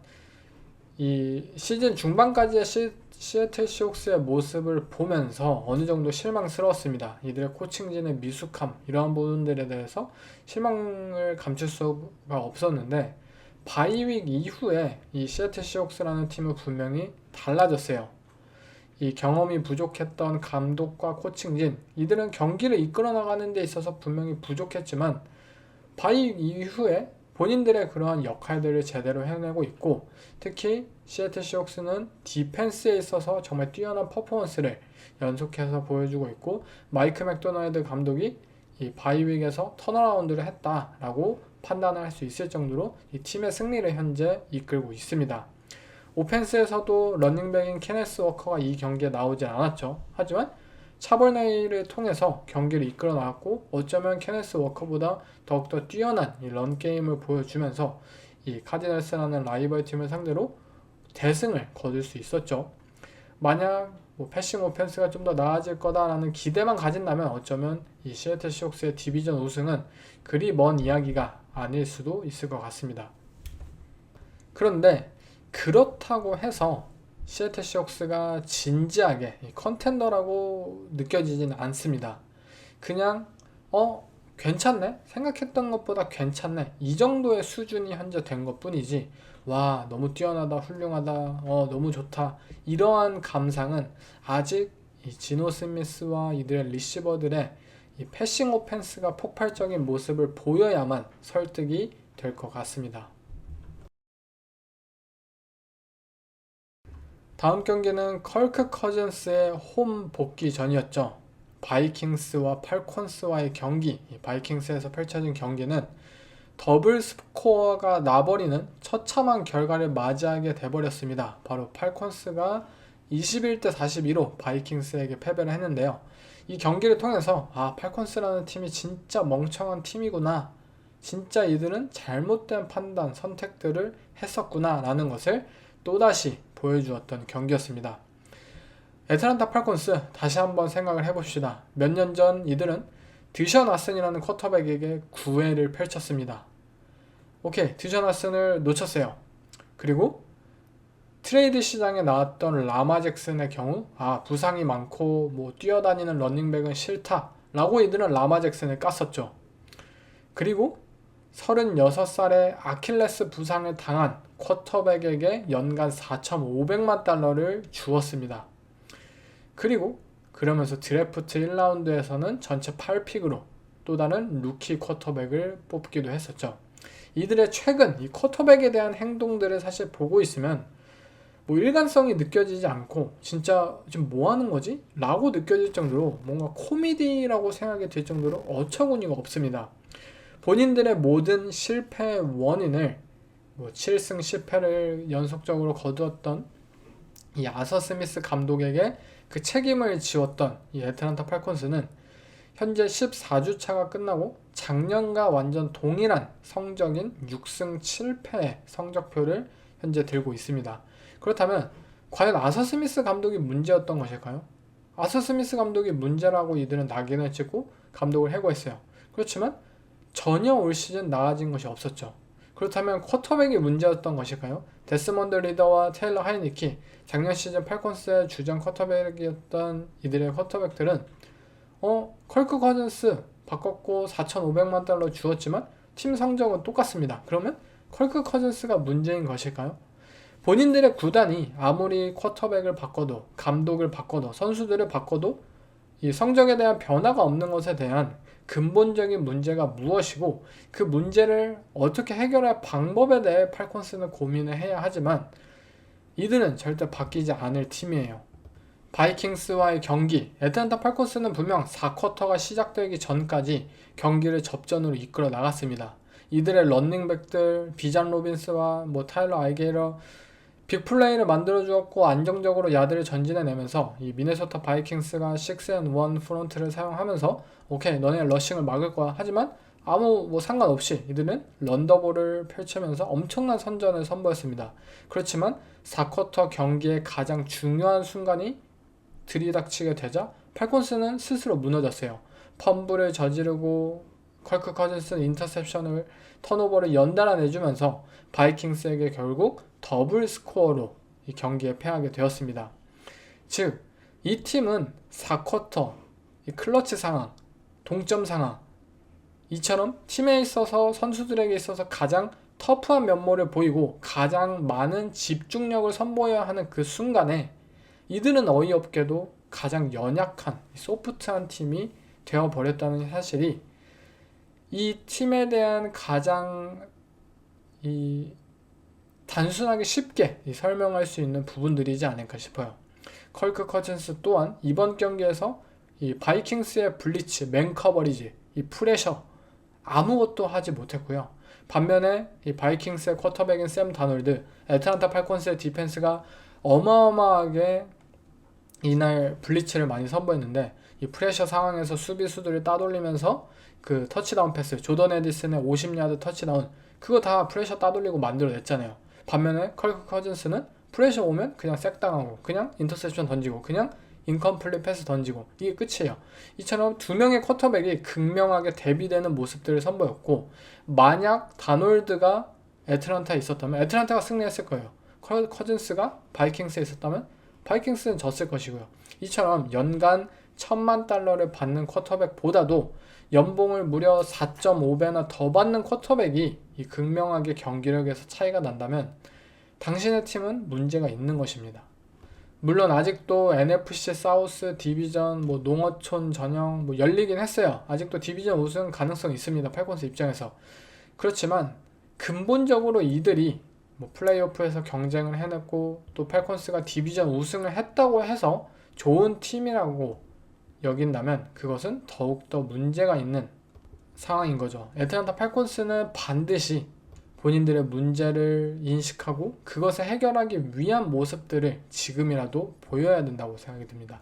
이 시즌 중반까지의 시애틀 시옥스의 모습을 보면서 어느 정도 실망스러웠습니다. 이들의 코칭진의 미숙함, 이러한 부분들에 대해서 실망을 감출 수가 없었는데 바이윅 이후에 이 시애틀 시옥스라는 팀은 분명히 달라졌어요. 이 경험이 부족했던 감독과 코칭진, 이들은 경기를 이끌어 나가는 데 있어서 분명히 부족했지만 바이윅 이후에 본인들의 그러한 역할들을 제대로 해내고 있고, 특히 시애틀 시옥스는 디펜스에 있어서 정말 뛰어난 퍼포먼스를 연속해서 보여주고 있고, 마이크 맥도날드 감독이 이 바이윅에서 턴어라운드를 했다라고 판단을 할 수 있을 정도로 이 팀의 승리를 현재 이끌고 있습니다. 오펜스에서도 러닝백인 케네스 워커가 이 경기에 나오진 않았죠. 하지만 차벌네일을 통해서 경기를 이끌어 나갔고, 어쩌면 케네스 워커보다 더욱더 뛰어난 이 런게임을 보여주면서 이 카디널스라는 라이벌 팀을 상대로 대승을 거둘 수 있었죠. 만약 패싱 오펜스가 좀 더 나아질 거다라는 기대만 가진다면 어쩌면 이 시애틀 시옥스의 디비전 우승은 그리 먼 이야기가 아닐 수도 있을 것 같습니다. 그런데 그렇다고 해서 시애틀 시옥스가 진지하게 컨텐더라고 느껴지진 않습니다. 그냥 괜찮네? 생각했던 것보다 괜찮네? 이 정도의 수준이 현재 된 것뿐이지, 와 너무 뛰어나다, 훌륭하다, 너무 좋다, 이러한 감상은 아직 이 지노 스미스와 이들의 리시버들의 이 패싱 오펜스가 폭발적인 모습을 보여야만 설득이 될 것 같습니다. 다음 경기는 컬크 커즌스의 홈 복귀 전이었죠. 바이킹스와 팔콘스와의 경기, 바이킹스에서 펼쳐진 경기는 더블 스코어가 나버리는 처참한 결과를 맞이하게 돼버렸습니다. 바로 팔콘스가 21대 42로 바이킹스에게 패배를 했는데요. 이 경기를 통해서 팔콘스라는 팀이 진짜 멍청한 팀이구나, 진짜 이들은 잘못된 판단, 선택들을 했었구나 라는 것을 또다시 보여주었던 경기였습니다. 애틀랜타 팔콘스, 다시 한번 생각을 해봅시다. 몇 년 전 이들은 드션 왓슨이라는 쿼터백에게 9회를 펼쳤습니다. 오케이, 드션 왓슨을 놓쳤어요. 그리고 트레이드 시장에 나왔던 라마 잭슨의 경우 부상이 많고 뛰어다니는 러닝백은 싫다 라고 이들은 라마 잭슨을 깠었죠. 그리고 36살에 아킬레스 부상을 당한 쿼터백에게 연간 4,500만 달러를 주었습니다. 그리고 그러면서 드래프트 1라운드에서는 전체 8픽으로 또 다른 루키 쿼터백을 뽑기도 했었죠. 이들의 최근 이 쿼터백에 대한 행동들을 사실 보고 있으면 일관성이 느껴지지 않고 진짜 지금 뭐 하는 거지? 라고 느껴질 정도로 뭔가 코미디라고 생각이 들 정도로 어처구니가 없습니다. 본인들의 모든 실패의 원인을 7승 10패를 연속적으로 거두었던 이 아서 스미스 감독에게 그 책임을 지웠던 이 애틀랜타 팔콘스는 현재 14주차가 끝나고 작년과 완전 동일한 성적인 6승 7패의 성적표를 현재 들고 있습니다. 그렇다면 과연 아서 스미스 감독이 문제였던 것일까요? 아서 스미스 감독이 문제라고 이들은 낙인을 찍고 감독을 해고했어요. 그렇지만 전혀 올 시즌 나아진 것이 없었죠. 그렇다면 쿼터백이 문제였던 것일까요? 데스먼드 리더와 테일러 하이니키, 작년 시즌 팔콘스의 주전 쿼터백이었던 이들의 쿼터백들은 컬크 커즌스 바꿨고 4,500만 달러 주었지만 팀 성적은 똑같습니다. 그러면 컬크 커즌스가 문제인 것일까요? 본인들의 구단이 아무리 쿼터백을 바꿔도, 감독을 바꿔도, 선수들을 바꿔도 이 성적에 대한 변화가 없는 것에 대한 근본적인 문제가 무엇이고 그 문제를 어떻게 해결할 방법에 대해 팔콘스는 고민을 해야 하지만 이들은 절대 바뀌지 않을 팀이에요. 바이킹스와의 경기, 애틀랜타 팔콘스는 분명 4쿼터가 시작되기 전까지 경기를 접전으로 이끌어 나갔습니다. 이들의 런닝백들 비잔 로빈스와 타일러 알게이러 빅플레이를 만들어 주었고 안정적으로 야드를 전진해내면서 이 미네소타 바이킹스가 6&1 프론트를 사용하면서 오케이 너네 러싱을 막을 거야 하지만 아무 상관없이 이들은 런더볼을 펼치면서 엄청난 선전을 선보였습니다. 그렇지만 4쿼터 경기의 가장 중요한 순간이 들이닥치게 되자 팔콘스는 스스로 무너졌어요. 펌블을 저지르고 컬크 커즌스는 인터셉션을 턴오버를 연달아 내주면서 바이킹스에게 결국 더블 스코어로 이 경기에 패하게 되었습니다. 즉, 이 팀은 4쿼터, 이 클러치 상황, 동점 상황 이처럼 팀에 있어서 선수들에게 있어서 가장 터프한 면모를 보이고 가장 많은 집중력을 선보여야 하는 그 순간에 이들은 어이없게도 가장 연약한 소프트한 팀이 되어버렸다는 사실이 이 팀에 대한 가장 단순하게 쉽게 설명할 수 있는 부분들이지 않을까 싶어요. 컬크 커즌스 또한 이번 경기에서 이 바이킹스의 블리츠, 맨 커버리지, 이 프레셔 아무것도 하지 못했고요. 반면에 이 바이킹스의 쿼터백인 샘 다놀드, 애틀랜타 팔콘스의 디펜스가 어마어마하게 이날 블리츠를 많이 선보였는데 이 프레셔 상황에서 수비수들을 따돌리면서 그 터치다운 패스, 조던 에디슨의 50야드 터치다운 그거 다 프레셔 따돌리고 만들어냈잖아요. 반면에 컬크 커즌스는 프레셔 오면 그냥 색당하고 그냥 인터셉션 던지고 그냥 인컴플릿 패스 던지고 이게 끝이에요. 이처럼 두 명의 쿼터백이 극명하게 대비되는 모습들을 선보였고 만약 다놀드가 애틀랜타에 있었다면 애틀랜타가 승리했을 거예요. 커즌스가 바이킹스에 있었다면 바이킹스는 졌을 것이고요. 이처럼 연간 $10,000,000를 받는 쿼터백보다도 연봉을 무려 4.5배나 더 받는 쿼터백이 이 극명하게 경기력에서 차이가 난다면 당신의 팀은 문제가 있는 것입니다. 물론 아직도 NFC 사우스 디비전 농어촌 전형 열리긴 했어요. 아직도 디비전 우승 가능성이 있습니다. 팔콘스 입장에서. 그렇지만 근본적으로 이들이 플레이오프에서 경쟁을 해냈고 또 팔콘스가 디비전 우승을 했다고 해서 좋은 팀이라고 여긴다면 그것은 더욱더 문제가 있는 상황인 거죠. 애틀랜타 팔콘스는 반드시 본인들의 문제를 인식하고 그것을 해결하기 위한 모습들을 지금이라도 보여야 된다고 생각이 듭니다.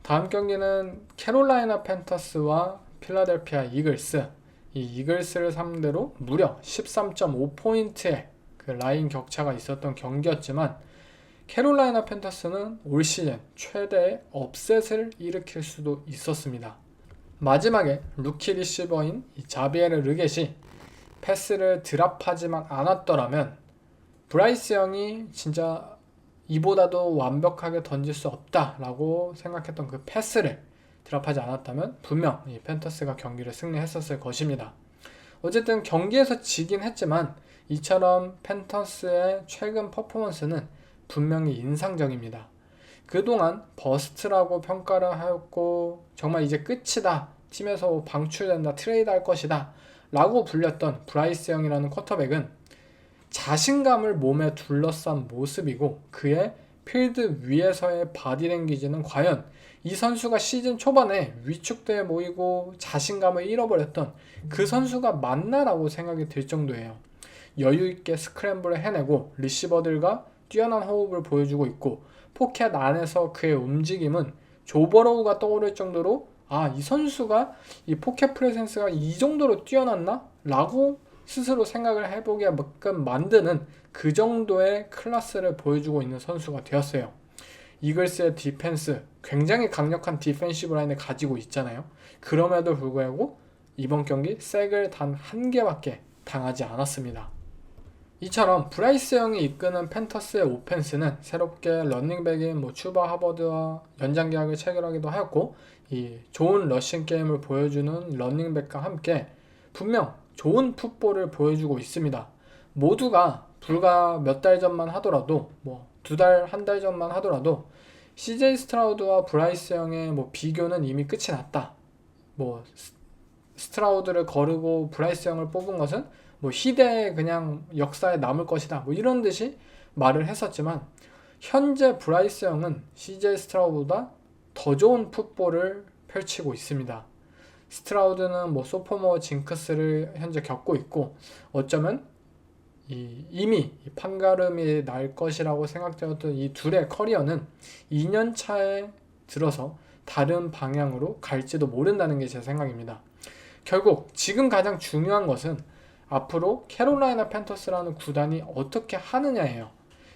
다음 경기는 캐롤라이나 팬터스와 필라델피아 이글스. 이 이글스를 상대로 무려 13.5포인트의 그 라인 격차가 있었던 경기였지만 캐롤라이나 팬터스는 올 시즌 최대의 업셋을 일으킬 수도 있었습니다. 마지막에 루키 리시버인 자비에르 르겟이 패스를 드랍하지만 않았더라면 브라이스 영이 진짜 이보다도 완벽하게 던질 수 없다라고 생각했던 그 패스를 드랍하지 않았다면 분명 이 팬터스가 경기를 승리했었을 것입니다. 어쨌든 경기에서 지긴 했지만 이처럼 팬터스의 최근 퍼포먼스는 분명히 인상적입니다. 그동안 버스트라고 평가를 하였고 정말 이제 끝이다, 팀에서 방출된다, 트레이드 할 것이다 라고 불렸던 브라이스 영이라는 쿼터백은 자신감을 몸에 둘러싼 모습이고 그의 필드 위에서의 바디랭귀지는 과연 이 선수가 시즌 초반에 위축대에 모이고 자신감을 잃어버렸던 그 선수가 맞나라고 생각이 들 정도예요. 여유있게 스크램블을 해내고 리시버들과 뛰어난 호흡을 보여주고 있고 포켓 안에서 그의 움직임은 조 버로우가 떠오를 정도로 이 선수가 이 포켓 프레센스가 이 정도로 뛰어났나? 라고 스스로 생각을 해보게끔 만드는 그 정도의 클래스를 보여주고 있는 선수가 되었어요. 이글스의 디펜스 굉장히 강력한 디펜시브 라인을 가지고 있잖아요. 그럼에도 불구하고 이번 경기 색을 단 한 개밖에 당하지 않았습니다. 이처럼 브라이스 영이 이끄는 팬터스의 오펜스는 새롭게 러닝백인 추바 하버드와 연장 계약을 체결하기도 하였고 이 좋은 러싱 게임을 보여주는 러닝백과 함께 분명 좋은 풋볼을 보여주고 있습니다. 모두가 불과 몇 달 전만 하더라도 한 달 전만 하더라도 CJ 스트라우드와 브라이스 영의 뭐 비교는 이미 끝이 났다. 뭐 스트라우드를 거르고 브라이스 영을 뽑은 것은 뭐 희대의 그냥 역사에 남을 것이다. 뭐 이런 듯이 말을 했었지만 현재 브라이스 영은 CJ 스트라우드보다 더 좋은 풋볼을 펼치고 있습니다. 스트라우드는 뭐 소포머 징크스를 현재 겪고 있고 어쩌면 이미 판가름이 날 것이라고 생각되었던 이 둘의 커리어는 2년 차에 들어서 다른 방향으로 갈지도 모른다는 게 제 생각입니다. 결국 지금 가장 중요한 것은 앞으로 캐롤라이나 팬터스라는 구단이 어떻게 하느냐예요.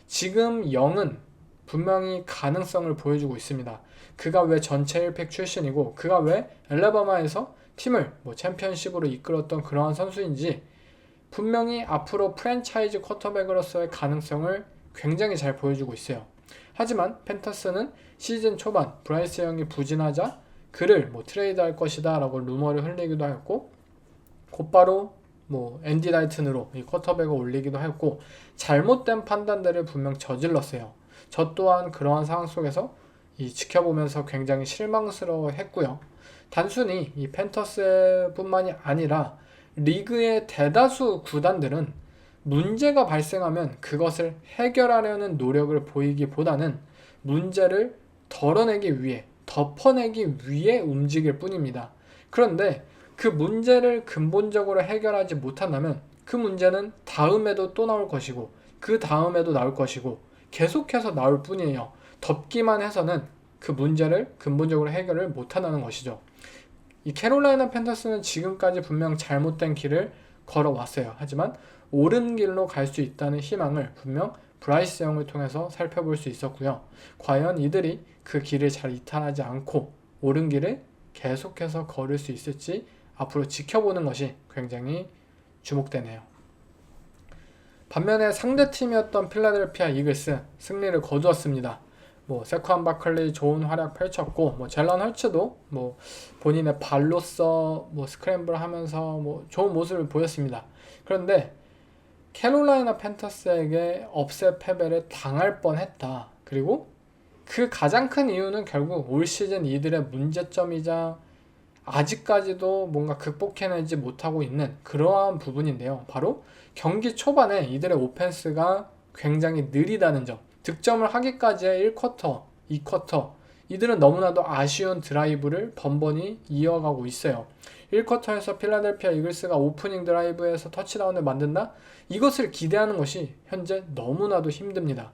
지금 영은 분명히 가능성을 보여주고 있습니다. 그가 왜 전체 1팩 출신이고 그가 왜 엘라바마에서 팀을 뭐 챔피언십으로 이끌었던 그러한 선수인지 분명히 앞으로 프랜차이즈 쿼터백으로서의 가능성을 굉장히 잘 보여주고 있어요. 하지만 팬터스는 시즌 초반 브라이스 영이 부진하자 그를 뭐 트레이드할 것이다 라고 루머를 흘리기도 하였고 곧바로 뭐 앤디 달튼으로 이 쿼터백을 올리기도 했고 잘못된 판단들을 분명 저질렀어요. 저 또한 그러한 상황 속에서 지켜보면서 굉장히 실망스러워 했고요. 단순히 이 팬터스뿐만이 아니라 리그의 대다수 구단들은 문제가 발생하면 그것을 해결하려는 노력을 보이기보다는 문제를 덜어내기 위해, 덮어내기 위해 움직일 뿐입니다. 그런데 그 문제를 근본적으로 해결하지 못한다면 그 문제는 다음에도 또 나올 것이고 그 다음에도 나올 것이고 계속해서 나올 뿐이에요. 덮기만 해서는 그 문제를 근본적으로 해결을 못한다는 것이죠. 이 캐롤라이나 팬터스는 지금까지 분명 잘못된 길을 걸어왔어요. 하지만 옳은 길로 갈 수 있다는 희망을 분명 브라이스 영을 통해서 살펴볼 수 있었고요. 과연 이들이 그 길을 잘 이탈하지 않고 옳은 길을 계속해서 걸을 수 있을지 앞으로 지켜보는 것이 굉장히 주목되네요. 반면에 상대팀이었던 필라델피아 이글스 승리를 거두었습니다. 뭐 세ኳ 바클리 좋은 활약 펼쳤고 뭐 젤런 헐츠도 뭐 본인의 발로서 뭐 스크램블 하면서 뭐 좋은 모습을 보였습니다. 그런데 캐롤라이나 팬터스에게 업셋 패배를 당할 뻔했다. 그리고 그 가장 큰 이유는 결국 올 시즌 이들의 문제점이자 아직까지도 뭔가 극복해내지 못하고 있는 그러한 부분인데요. 바로 경기 초반에 이들의 오펜스가 굉장히 느리다는 점. 득점을 하기까지의 1쿼터, 2쿼터 이들은 너무나도 아쉬운 드라이브를 번번이 이어가고 있어요. 1쿼터에서 필라델피아 이글스가 오프닝 드라이브에서 터치다운을 만든다? 이것을 기대하는 것이 현재 너무나도 힘듭니다.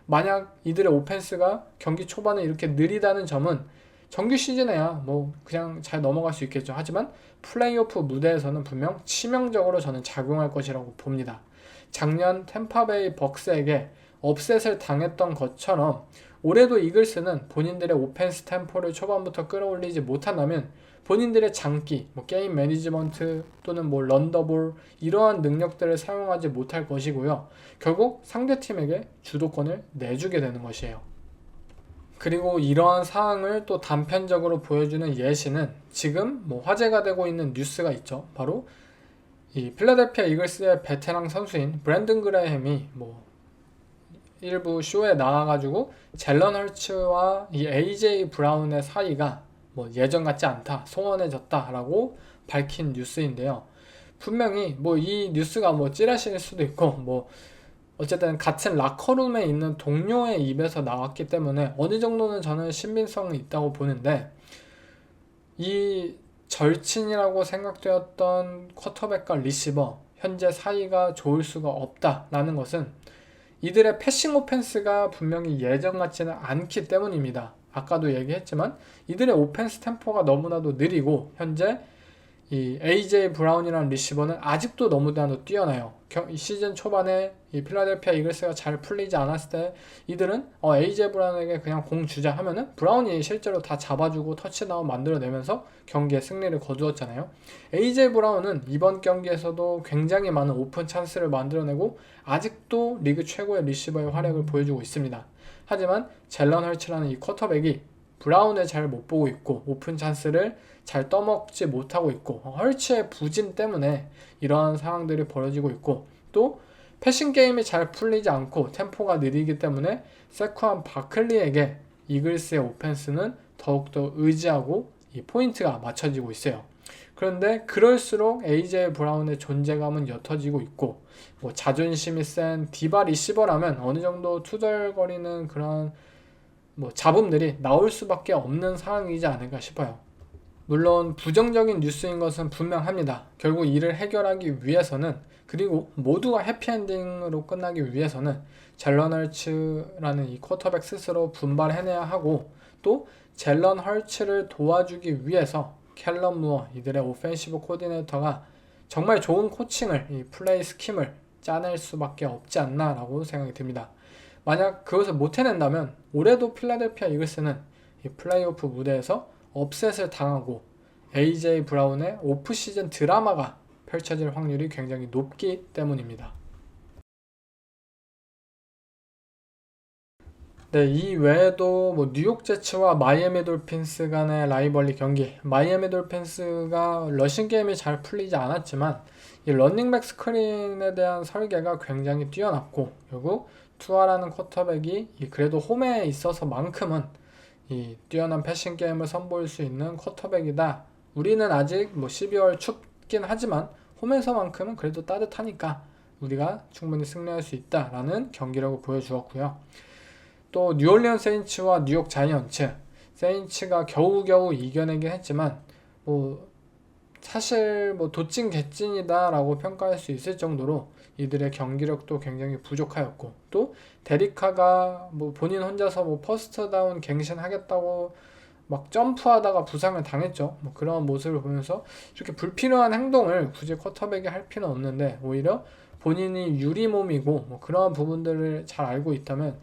만약 이들의 오펜스가 경기 초반에 이렇게 느리다는 점은 정규 시즌에야 뭐 그냥 잘 넘어갈 수 있겠죠. 하지만 플레이오프 무대에서는 분명 치명적으로 저는 작용할 것이라고 봅니다. 작년 템파베이 벅스에게 업셋을 당했던 것처럼 올해도 이글스는 본인들의 오펜스 템포를 초반부터 끌어올리지 못한다면 본인들의 장기, 뭐 게임 매니지먼트 또는 뭐 런더볼 이러한 능력들을 사용하지 못할 것이고요. 결국 상대팀에게 주도권을 내주게 되는 것이에요. 그리고 이러한 상황을 또 단편적으로 보여주는 예시는 지금 뭐 화제가 되고 있는 뉴스가 있죠. 바로 이 필라델피아 이글스의 베테랑 선수인 브랜든 그레햄이 뭐 일부 쇼에 나와가지고 젤런 헐츠와 이 AJ 브라운의 사이가 뭐 예전 같지 않다, 소원해졌다라고 밝힌 뉴스인데요. 분명히 뭐 이 뉴스가 뭐 찌라시일 수도 있고 뭐 어쨌든 같은 라커룸에 있는 동료의 입에서 나왔기 때문에 어느 정도는 저는 신빙성이 있다고 보는데 이 절친이라고 생각되었던 쿼터백과 리시버 현재 사이가 좋을 수가 없다라는 것은 이들의 패싱 오펜스가 분명히 예전 같지는 않기 때문입니다. 아까도 얘기했지만 이들의 오펜스 템포가 너무나도 느리고 현재 이 AJ 브라운이라는 리시버는 아직도 너무나도 뛰어나요. 시즌 초반에 이 필라델피아 이글스가 잘 풀리지 않았을 때 이들은 AJ 브라운에게 그냥 공 주자 하면은 브라운이 실제로 다 잡아주고 터치다운 만들어내면서 경기에 승리를 거두었잖아요. AJ 브라운은 이번 경기에서도 굉장히 많은 오픈 찬스를 만들어내고 아직도 리그 최고의 리시버의 활약을 보여주고 있습니다. 하지만 젤런 헐츠라는 이 쿼터백이 브라운을 잘 못 보고 있고 오픈 찬스를 잘 떠먹지 못하고 있고 헐츠의 부진 때문에 이러한 상황들이 벌어지고 있고 또 패싱 게임이 잘 풀리지 않고 템포가 느리기 때문에 세쿠안 바클리에게 이글스의 오펜스는 더욱더 의지하고 이 포인트가 맞춰지고 있어요. 그런데 그럴수록 AJ 브라운의 존재감은 옅어지고 있고 뭐 자존심이 센 디바 리시버라면 어느 정도 투덜거리는 그런 뭐 잡음들이 나올 수밖에 없는 상황이지 않을까 싶어요. 물론 부정적인 뉴스인 것은 분명합니다. 결국 이를 해결하기 위해서는, 그리고 모두가 해피엔딩으로 끝나기 위해서는 젤런 헐츠라는 이 쿼터백 스스로 분발해내야 하고, 또 젤런 헐츠를 도와주기 위해서 캘럼 무어 이들의 오펜시브 코디네이터가 정말 좋은 코칭을, 이 플레이 스킴을 짜낼 수밖에 없지 않나 라고 생각이 듭니다. 만약 그것을 못 해낸다면 올해도 필라델피아 이글스는 이 플레이오프 무대에서 업셋을 당하고 AJ 브라운의 오프시즌 드라마가 펼쳐질 확률이 굉장히 높기 때문입니다. 네, 이 외에도 뭐 뉴욕 제츠와 마이애미 돌핀스 간의 라이벌리 경기, 마이애미 돌핀스가 러싱 게임이 잘 풀리지 않았지만 이 러닝백 스크린에 대한 설계가 굉장히 뛰어났고, 결국 투아라는 쿼터백이 그래도 홈에 있어서만큼은 이 뛰어난 패싱 게임을 선보일 수 있는 쿼터백이다. 우리는 아직 뭐 12월 춥긴 하지만 홈에서만큼은 그래도 따뜻하니까 우리가 충분히 승리할 수 있다라는 경기라고 보여주었고요. 또 뉴올리언 세인츠와 뉴욕 자이언츠, 세인츠가 겨우겨우 이겨내긴 했지만 뭐 사실 뭐 도찐 개찐이다 라고 평가할 수 있을 정도로 이들의 경기력도 굉장히 부족하였고, 또 데리카가 뭐 본인 혼자서 뭐 퍼스트 다운 갱신하겠다고 막 점프하다가 부상을 당했죠. 뭐 그런 모습을 보면서 이렇게 불필요한 행동을 굳이 쿼터백이 할 필요는 없는데, 오히려 본인이 유리몸이고 뭐 그런 부분들을 잘 알고 있다면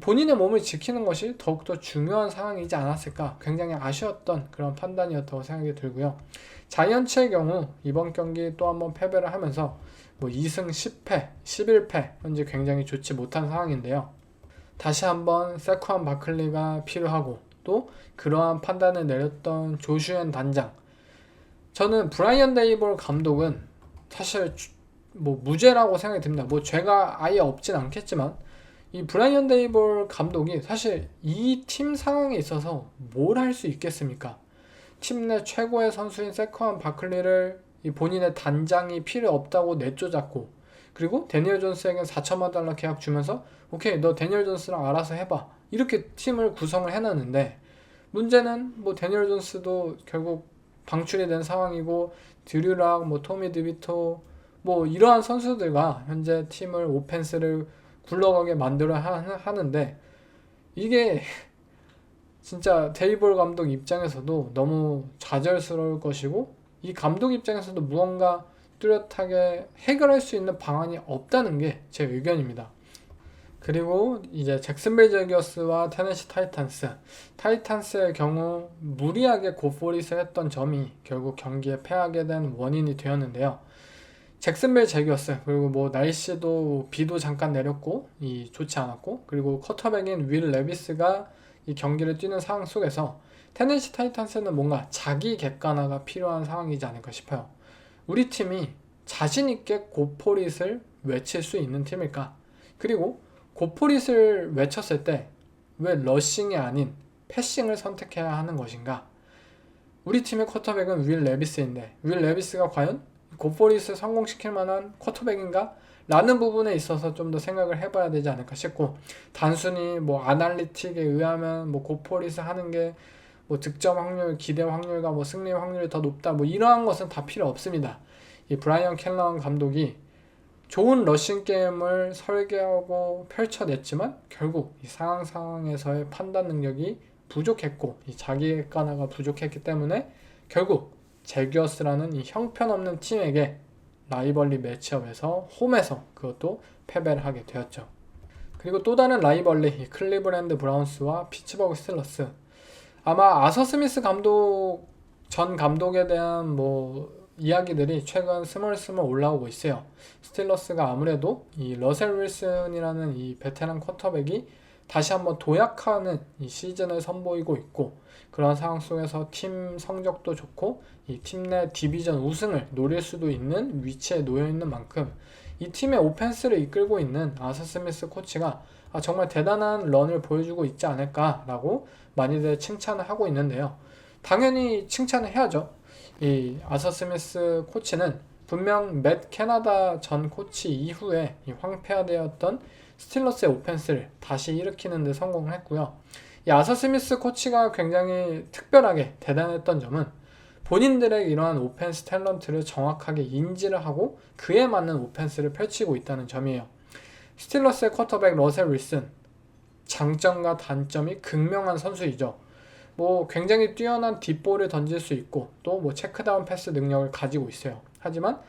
본인의 몸을 지키는 것이 더욱더 중요한 상황이지 않았을까, 굉장히 아쉬웠던 그런 판단이었다고 생각이 들고요. 자이언츠의 경우 이번 경기 또 한번 패배를 하면서 뭐 2승 10패, 11패 현재 굉장히 좋지 못한 상황인데요. 다시 한번 세쿠안 바클리가 필요하고, 또 그러한 판단을 내렸던 조슈앤 단장, 저는 브라이언 데이볼 감독은 사실 뭐 무죄라고 생각이 듭니다. 뭐 죄가 아예 없진 않겠지만 이 브라이언 데이볼 감독이 사실 이 팀 상황에 있어서 뭘 할 수 있겠습니까? 팀 내 최고의 선수인 세쿠안 바클리를 이 본인의 단장이 필요 없다고 내쫓았고, 그리고 데니얼 존스에게 4천만 달러 계약 주면서 오케이 너 데니얼 존스랑 알아서 해봐 이렇게 팀을 구성을 해놨는데, 문제는 뭐 데니얼 존스도 결국 방출이 된 상황이고, 드류락, 뭐 토미 드비토 뭐 이러한 선수들과 현재 팀을 오펜스를 굴러가게 만들어 하는데, 이게 진짜 데이볼 감독 입장에서도 너무 좌절스러울 것이고, 이 감독 입장에서도 무언가 뚜렷하게 해결할 수 있는 방안이 없다는 게 제 의견입니다. 그리고 이제 잭슨빌 제기어스와 테네시 타이탄스의 경우 무리하게 고포릿을 했던 점이 결국 경기에 패하게 된 원인이 되었는데요. 잭슨빌 제기어스, 그리고 뭐 날씨도 비도 잠깐 내렸고 좋지 않았고, 그리고 쿼터백인 윌 레비스가 이 경기를 뛰는 상황 속에서 테네시 타이탄스는 뭔가 자기 객관화가 필요한 상황이지 않을까 싶어요. 우리 팀이 자신있게 고포릿을 외칠 수 있는 팀일까? 그리고 고포릿을 외쳤을 때 왜 러싱이 아닌 패싱을 선택해야 하는 것인가? 우리 팀의 쿼터백은 윌 레비스인데 윌 레비스가 과연 고포릿을 성공시킬 만한 쿼터백인가? 라는 부분에 있어서 좀 더 생각을 해봐야 되지 않을까 싶고, 단순히 뭐 아날리틱에 의하면 뭐 고포릿을 하는 게 뭐 득점 확률, 기대 확률과 뭐 승리 확률이 더 높다, 뭐 이러한 것은 다 필요 없습니다. 이 브라이언 켈런 감독이 좋은 러싱 게임을 설계하고 펼쳐냈지만 결국 이 상황에서의 판단 능력이 부족했고, 이 자기 객관화가 부족했기 때문에 결국 제기어스라는 이 형편없는 팀에게 라이벌리 매치업에서 홈에서 그것도 패배를 하게 되었죠. 그리고 또 다른 라이벌리, 이 클리브랜드 브라운스와 피츠버그 스틸러스, 아마 아서 스미스 전 감독에 대한 뭐 이야기들이 최근 스멀스멀 올라오고 있어요. 스틸러스가 아무래도 이 러셀 윌슨이라는 이 베테랑 쿼터백이 다시 한번 도약하는 이 시즌을 선보이고 있고, 그런 상황 속에서 팀 성적도 좋고 이 팀 내 디비전 우승을 노릴 수도 있는 위치에 놓여 있는 만큼 이 팀의 오펜스를 이끌고 있는 아서 스미스 코치가 정말 대단한 런을 보여주고 있지 않을까라고 많이들 칭찬을 하고 있는데요. 당연히 칭찬을 해야죠. 이 아서 스미스 코치는 분명 맷 캐나다 전 코치 이후에 이 황폐화되었던 스틸러스의 오펜스를 다시 일으키는 데 성공을 했고요. 이 아서 스미스 코치가 굉장히 특별하게 대단했던 점은 본인들의 이러한 오펜스 탤런트를 정확하게 인지를 하고 그에 맞는 오펜스를 펼치고 있다는 점이에요. 스틸러스의 쿼터백 러셀 윌슨, 장점과 단점이 극명한 선수이죠. 굉장히 뛰어난 딥볼을 던질 수 있고 또 체크다운 패스 능력을 가지고 있어요. 하지만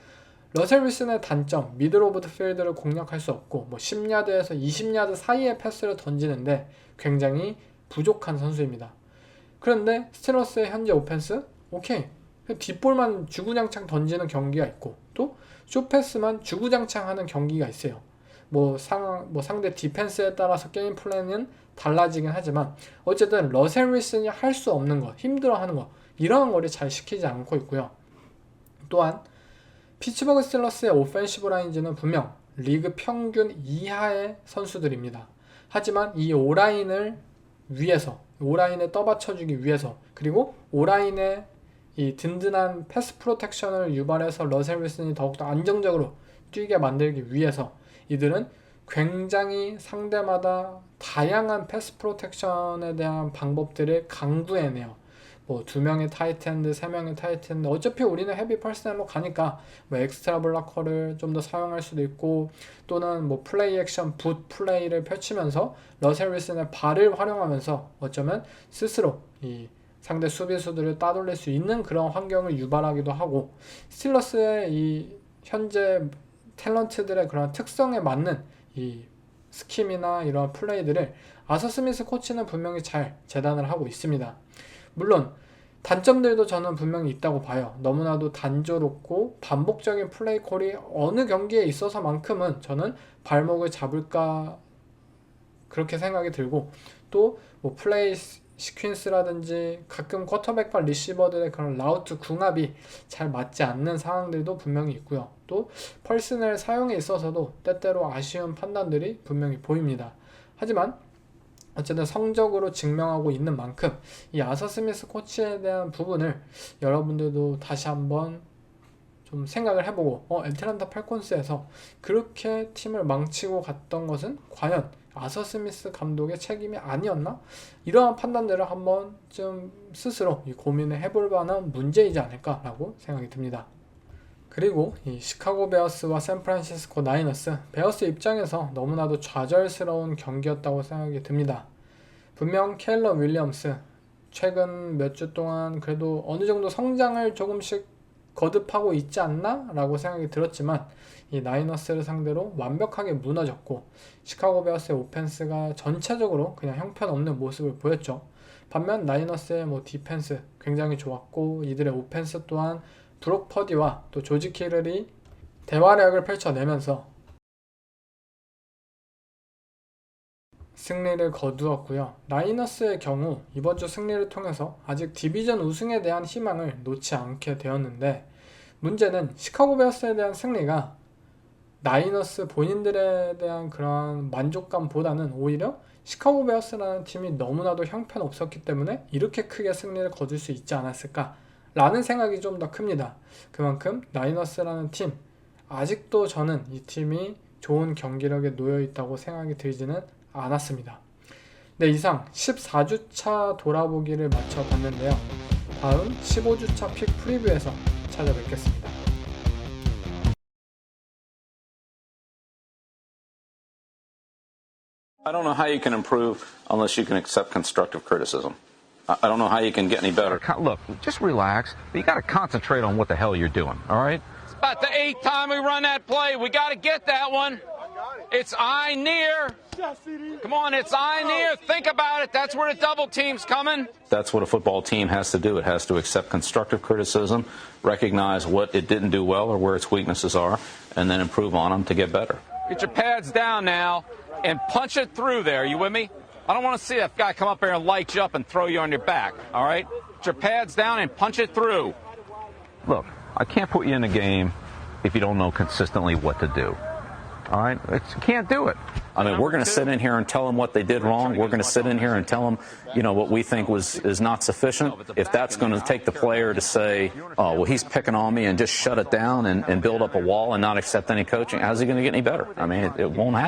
러셀 윌슨의 단점, 미들 오브 더 필드를 공략할 수 없고 10야드에서 20야드 사이의 패스를 던지는데 굉장히 부족한 선수입니다. 그런데 스틸러스의 현재 오펜스? 오케이, 뒷볼만 주구장창 던지는 경기가 있고 또 숏패스만 주구장창 하는 경기가 있어요. 상대 디펜스에 따라서 게임 플랜은 달라지긴 하지만 어쨌든 러셀 윌슨이 할 수 없는 것, 힘들어하는 것, 이러한 거를 잘 시키지 않고 있고요. 또한 피츠버그 스틸러스의 오펜시브 라인즈는 분명 리그 평균 이하의 선수들입니다. 하지만 이 오라인을 위해서, 오라인을 떠받쳐주기 위해서, 그리고 오라인의 이 든든한 패스 프로텍션을 유발해서 러셀 윌슨이 더욱더 안정적으로 뛰게 만들기 위해서 이들은 굉장히 상대마다 다양한 패스 프로텍션에 대한 방법들을 강구해내요. 2명의 타이트엔드, 3명의 타이트엔드, 어차피 우리는 헤비 퍼스널로 가니까 엑스트라 블러커를 좀 더 사용할 수도 있고, 또는 플레이 액션 붓 플레이를 펼치면서 러셀 윌슨의 발을 활용하면서 어쩌면 스스로 이 상대 수비수들을 따돌릴 수 있는 그런 환경을 유발하기도 하고, 스틸러스의 이 현재 탤런트들의 그런 특성에 맞는 이 스킴이나 이런 플레이들을 아서 스미스 코치는 분명히 잘 재단을 하고 있습니다. 물론 단점들도 저는 분명히 있다고 봐요. 너무나도 단조롭고 반복적인 플레이 콜이 어느 경기에 있어서만큼은 저는 발목을 잡을까 그렇게 생각이 들고, 또 플레이 시퀀스라든지 가끔 쿼터백과 리시버들의 그런 라우트 궁합이 잘 맞지 않는 상황들도 분명히 있고요. 또 퍼스널 사용에 있어서도 때때로 아쉬운 판단들이 분명히 보입니다. 하지만 어쨌든 성적으로 증명하고 있는 만큼 이 아서 스미스 코치에 대한 부분을 여러분들도 다시 한번 좀 생각을 해보고 애틀랜타 팔콘스에서 그렇게 팀을 망치고 갔던 것은 과연 아서 스미스 감독의 책임이 아니었나? 이러한 판단들을 한번 좀 스스로 고민을 해볼 만한 문제이지 않을까라고 생각이 듭니다. 그리고 이 시카고 베어스와 샌프란시스코 나이너스, 베어스 입장에서 너무나도 좌절스러운 경기였다고 생각이 듭니다. 분명 켈러 윌리엄스 최근 몇 주 동안 그래도 어느 정도 성장을 조금씩 거듭하고 있지 않나? 라고 생각이 들었지만 이 나이너스를 상대로 완벽하게 무너졌고, 시카고 베어스의 오펜스가 전체적으로 그냥 형편없는 모습을 보였죠. 반면 나이너스의 디펜스 굉장히 좋았고, 이들의 오펜스 또한 브록 퍼디와 또 조지 키를이 대활약을 펼쳐내면서 승리를 거두었고요. 나이너스의 경우 이번 주 승리를 통해서 아직 디비전 우승에 대한 희망을 놓지 않게 되었는데, 문제는 시카고 베어스에 대한 승리가 나이너스 본인들에 대한 그런 만족감보다는 오히려 시카고 베어스라는 팀이 너무나도 형편없었기 때문에 이렇게 크게 승리를 거둘 수 있지 않았을까 라는 생각이 좀 더 큽니다. 그만큼 나이너스라는 팀, 아직도 저는 이 팀이 좋은 경기력에 놓여 있다고 생각이 들지는 않았습니다. 네, 이상 14주차 돌아보기를 마쳐봤는데요. 다음 15주차 픽 프리뷰에서 찾아뵙겠습니다. I don't know how you can improve unless you can accept constructive criticism. I don't know how you can get any better. Look, just relax. You got to concentrate on what the hell you're doing, all right? It's about the 8th time we run that play. We got to get that one. It's eye near. Come on, it's eye near. Think about it. That's where the double team's coming. That's what a football team has to do. It has to accept constructive criticism, recognize what it didn't do well or where its weaknesses are, and then improve on them to get better. Get your pads down now and punch it through there. You with me? I don't want to see that guy come up here and light you up and throw you on your back, all right? Put your pads down and punch it through. Look, I can't put you in a game if you don't know consistently what to do. All right? You can't do it. I mean, we're going to sit in here and tell them what they did wrong. We're going to sit in here and tell them, what we think is not sufficient. If that's going to take the player to say, oh, well, he's picking on me and just shut it down and build up a wall and not accept any coaching, how's he going to get any better? I mean, it won't happen.